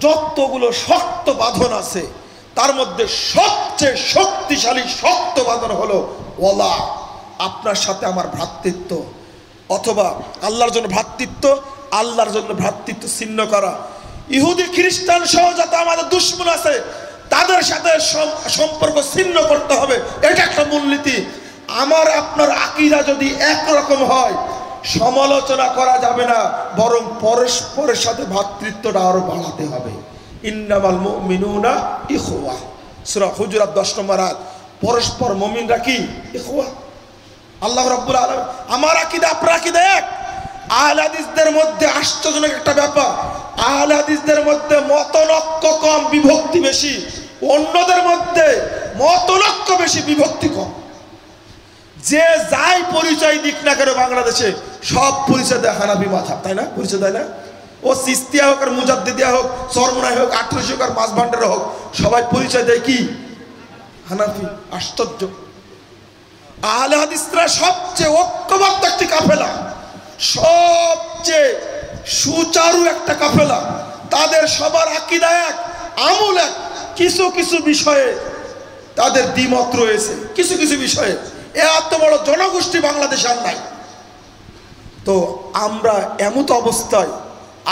যতগুলো শক্ত বাঁধন আছে তার মধ্যে সবচেয়ে শক্তিশালী শক্ত বাঁধন হলো ওয়ালা, আপনার সাথে আমার ভ্রাতৃত্ব, অথবা আল্লাহর জন্য ভ্রাতৃত্ব, আল্লাহর জন্য ভ্রাতৃত্ব ছিন্ন করা। ইহুদি খ্রিস্টান সহ যত আমাদের দুশমন আছে তাদের সাথে সম্পর্ক ছিন্ন করতে হবে, এটা একটা মূলনীতি। আমার আপনার আকীদা যদি একরকম হয়, সমালোচনা করা যাবে না, বরং পরস্পরের সাথে ভ্রাতৃত্বটা আরো বাড়াতে হবে। ইন্নামাল মুমিনুনা ইখওয়া, সূরা হুজুরাত 10 নম্বর আয়াত। পরস্পর মুমিনরা কি? ইখওয়া। আল্লাহ রাব্বুল আলামিন, আমার আকীদা আপনার আকীদা এক। আহলে হাদিসদের মধ্যে আশ্চর্যজনক একটা ব্যাপার, আহলে হাদিসদের মধ্যে মতনৈক্য কম, বিভক্তি বেশি। অন্যদের মধ্যে মতনৈক্য বেশি, বিভক্তি কম। যে যাই পরিচয় দিক না কেন বাংলাদেশে, সব পরিচয় দেয় হানাফি মাযহাব, তাই না? পরিচয় দেয় না? ও সিস্তিয়া হোক আর মুজাদ্দিদিয়া হোক, চরমনাই হোক, 1800 হোক আর মাছ ভান্ডার হোক, সবাই পরিচয় দেয় কি? হানাফি। আশ্চর্য। আহলে হাদিসরা সবচেয়ে ঐক্যবদ্ধ একটি কাফেলা, সবচেয়ে সুচারু একটা কাফেলা। তাদের সবার আকীদা এক, আমল এক। কিছু কিছু বিষয়ে তাদের দ্বিমত রয়েছে, কিছু কিছু বিষয়ে। এত বড় জনগোষ্ঠী বাংলাদেশে আর নাই। তো আমরা এমত অবস্থায়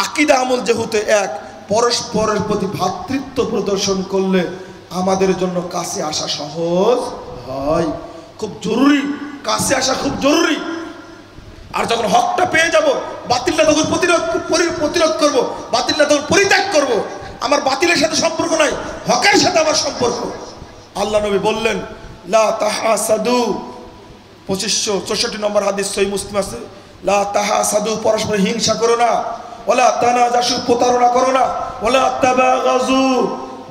আকীদা আমল যেহেতু এক, পরস্পরের প্রতি ভ্রাতৃত্ব প্রদর্শন করলে আমাদের জন্য কাছে আসা সহজ হয়। খুব জরুরি, কাছে আসা খুব জরুরি। আর যখন হকটা পেয়ে যাব, বাতিলটা তখন প্রতিরোধ করব, বাতিলটা তখন পরিত্যাগ করব। আমার বাতিলের সাথে সম্পর্ক নাই, হকের সাথে আমার সম্পর্ক। আল্লাহ নবী বললেন লা তাহাসাদু, 2564 নম্বর হাদিস সহিহ মুসলিম আছে, লা তাহাসাদু, পরস্পর হিংসা করো না, ওয়ালা তানাজাসু, প্রতারণা করো না, ওয়ালা তাবাগাজু,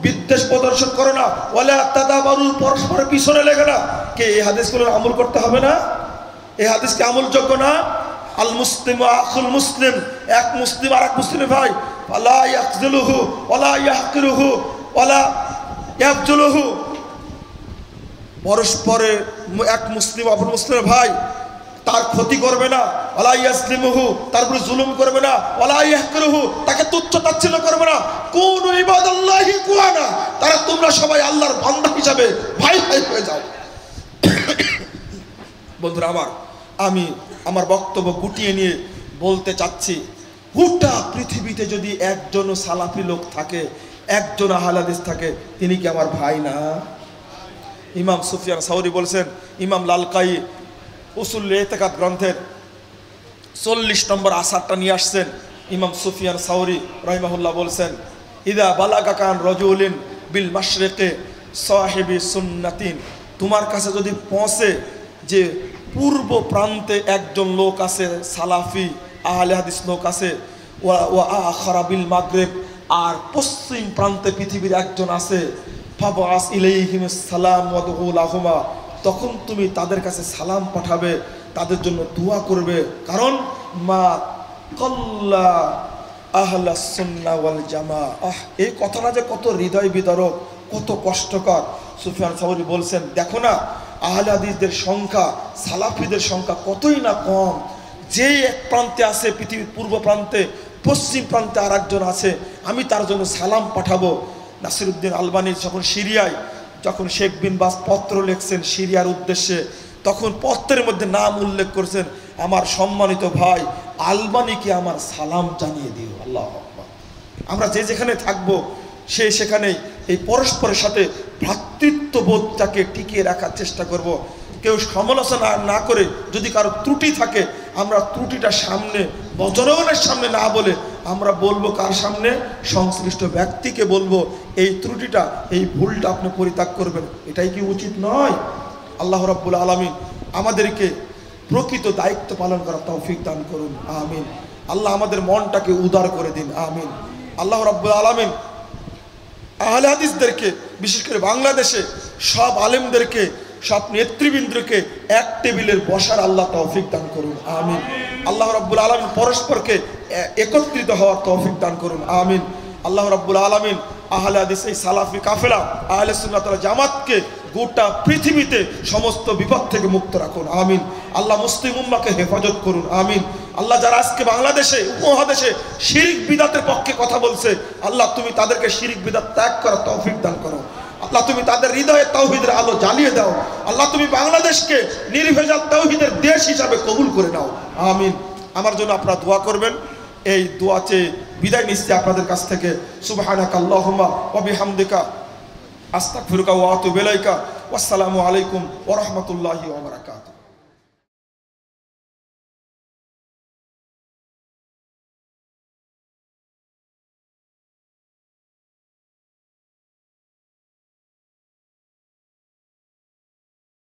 বিদ্বেষ প্রদর্শন করো না, ওয়ালা তাদাবারু, পরস্পরের পিছনে লেগে না। কে এই হাদিসগুলো আমল করতে হবে না? এই হাদিস কি আমলযোগ্য না? আল মুসলিম আখুল মুসলিম, এক মুসলিম আর এক মুসলিমের ভাই, ওয়ালা ইয়াখযুলুহু ওয়ালা ইয়াহকিরুহু ওয়ালা ইয়াবজুলুহু, পরস্পরের এক মুসলিম অপর মুসলিমের ভাই তার ক্ষতি করবে না, ওয়ালা ইয়াসলিমুহু, তার উপরে জুলুম করবে না, ওয়ালা ইয়াহকিরুহু, তাকে তুচ্ছ তাচ্ছিল্য করবে না। কুনু ইবাদাল্লাহি ইখওয়ানা, তারা তোমরা সবাই আল্লাহর বান্দা হিসাবে ভাই ভাই হয়ে যাও। বন্ধুরা আমার, আমি আমার বক্তব্য গুটিয়ে নিয়ে বলতে চাচ্ছি, গোটা পৃথিবীতে যদি একজন সালাফি লোক থাকে, একজন আহলে হাদিস থাকে, তিনি কি আমার ভাই না? ইমাম সুফিয়ান সাউরি বলছেন, ইমাম লালকাই উসুল ইতিকাদ গ্রন্থের 40 নম্বর আসারটা নিয়ে আসছেন। ইমাম সুফিয়ান সাউরি রাহিমাহুল্লাহ বলছেন, ইদা বালাগা কান রাজুলিন বিল মাশরিকে সাহিবি সুন্নাতিন, তোমার কাছে যদি পৌঁছে যে পূর্ব প্রান্তে একজন লোক আছে, সালাফি আহলে হাদিস লোক আছে, ওয়া আখারা বিল মাগরিব, আর পশ্চিম প্রান্তে পৃথিবীর একজন আছে, ফাবাস ইলাইহিমিস সালাম ওয়া দুলাহুমা, তখন তুমি তাদের কাছে সালাম পাঠাবে, তাদের জন্য দোয়া করবে। কারণ মা কাল্লা আহলাস সুন্নাহ ওয়াল জামাআহ, এই কথাটা যে কত হৃদয় বিদারক, কত কষ্টকর। সুফিয়ান সাউরি বলছেন, দেখো না আহলে হাদিসদের সংখ্যা, সালাফিদের সংখ্যা কতই না কম। যে এক প্রান্তে আছে পৃথিবীর পূর্ব প্রান্তে, পশ্চিম প্রান্তে আর একজন আছে, আমি তার জন্য সালাম পাঠাবো। নাসিরউদ্দিন আলবানী যখন সিরিয়ায়, যখন শেখ বিন বাজ পত্র লিখছেন সিরিয়ার উদ্দেশ্যে, তখন পত্রের মধ্যে নাম উল্লেখ করছেন, আমার সম্মানিত ভাই আলবানীকে আমার সালাম জানিয়ে দিও। আল্লাহু আকবার। আমরা যে যেখানে থাকবো সে সেখানেই এই পরস্পরের সাথে ভ্রাতৃত্ববোধটাকে টিকিয়ে রাখার চেষ্টা করব। কেউ সমালোচনা না করে, যদি কারো ত্রুটি থাকে, আমরা ত্রুটিটা সামনে জনগণের সামনে না বলে আমরা বলবো কার সামনে? সংশ্লিষ্ট ব্যক্তিকে বলবো, এই ত্রুটিটা, এই ভুলটা আপনি পরিত্যাগ করবেন। এটাই কি উচিত নয়? আল্লাহ রাব্বুল আলামিন আমাদেরকে প্রকৃত দায়িত্ব পালন করার তৌফিক দান করুন, আমিন। আল্লাহ আমাদের মনটাকে উদার করে দিন, আমিন। আল্লাহ রাব্বুল আলামিন আহলে হাদিসদেরকে, বিশেষ করে বাংলাদেশে সব আলেমদেরকে, সব নেতৃবৃন্দকে এক টেবিলের বসার আল্লাহ তৌফিক দান করুন, আমিন। আল্লাহ রাব্বুল আলামিন পরস্পরকে একত্রিত হওয়ার তৌফিক দান করুন, আমিন। আল্লাহ রাব্বুল আলামিন আহলে হাদিস, এই সালাফি কাফেলা আহলে সুন্নাত ওয়াল জামাতকে গোটা পৃথিবীতে সমস্ত বিপদ থেকে মুক্ত রাখুন, আমিন। আল্লাহ মুসলিম উম্মাহকে হেফাজত করুন, আমিন। আল্লাহ যারা আজকে বাংলাদেশে উপমহাদেশে শিরিক বিদাতের পক্ষে কথা বলছে, আল্লাহ তুমি তাদেরকে শিরিক বিদাত ত্যাগ করার তৌফিক দান করো। আল্লাহ তুমি তাদের হৃদয়ে তাওহীদের আলো জ্বালিয়ে দাও। আল্লাহ তুমি বাংলাদেশকে নির্ভেজাল তাওহীদের দেশ হিসাবে কবুল করে নাও, আমিন। আমার জন্য আপনারা দোয়া করবেন। এই দোয়া চেয়ে বিদায় নিচ্ছি আপনাদের কাছ থেকে। সুবহানাকা আল্লাহুম্মা ওয়া বিহামদিকা আস্তাগফিরুকা ওয়া আতুবু ইলাইকা। ওয়াসসালামু আলাইকুম ওয়া রাহমাতুল্লাহি ওয়া বারাকাতুহু।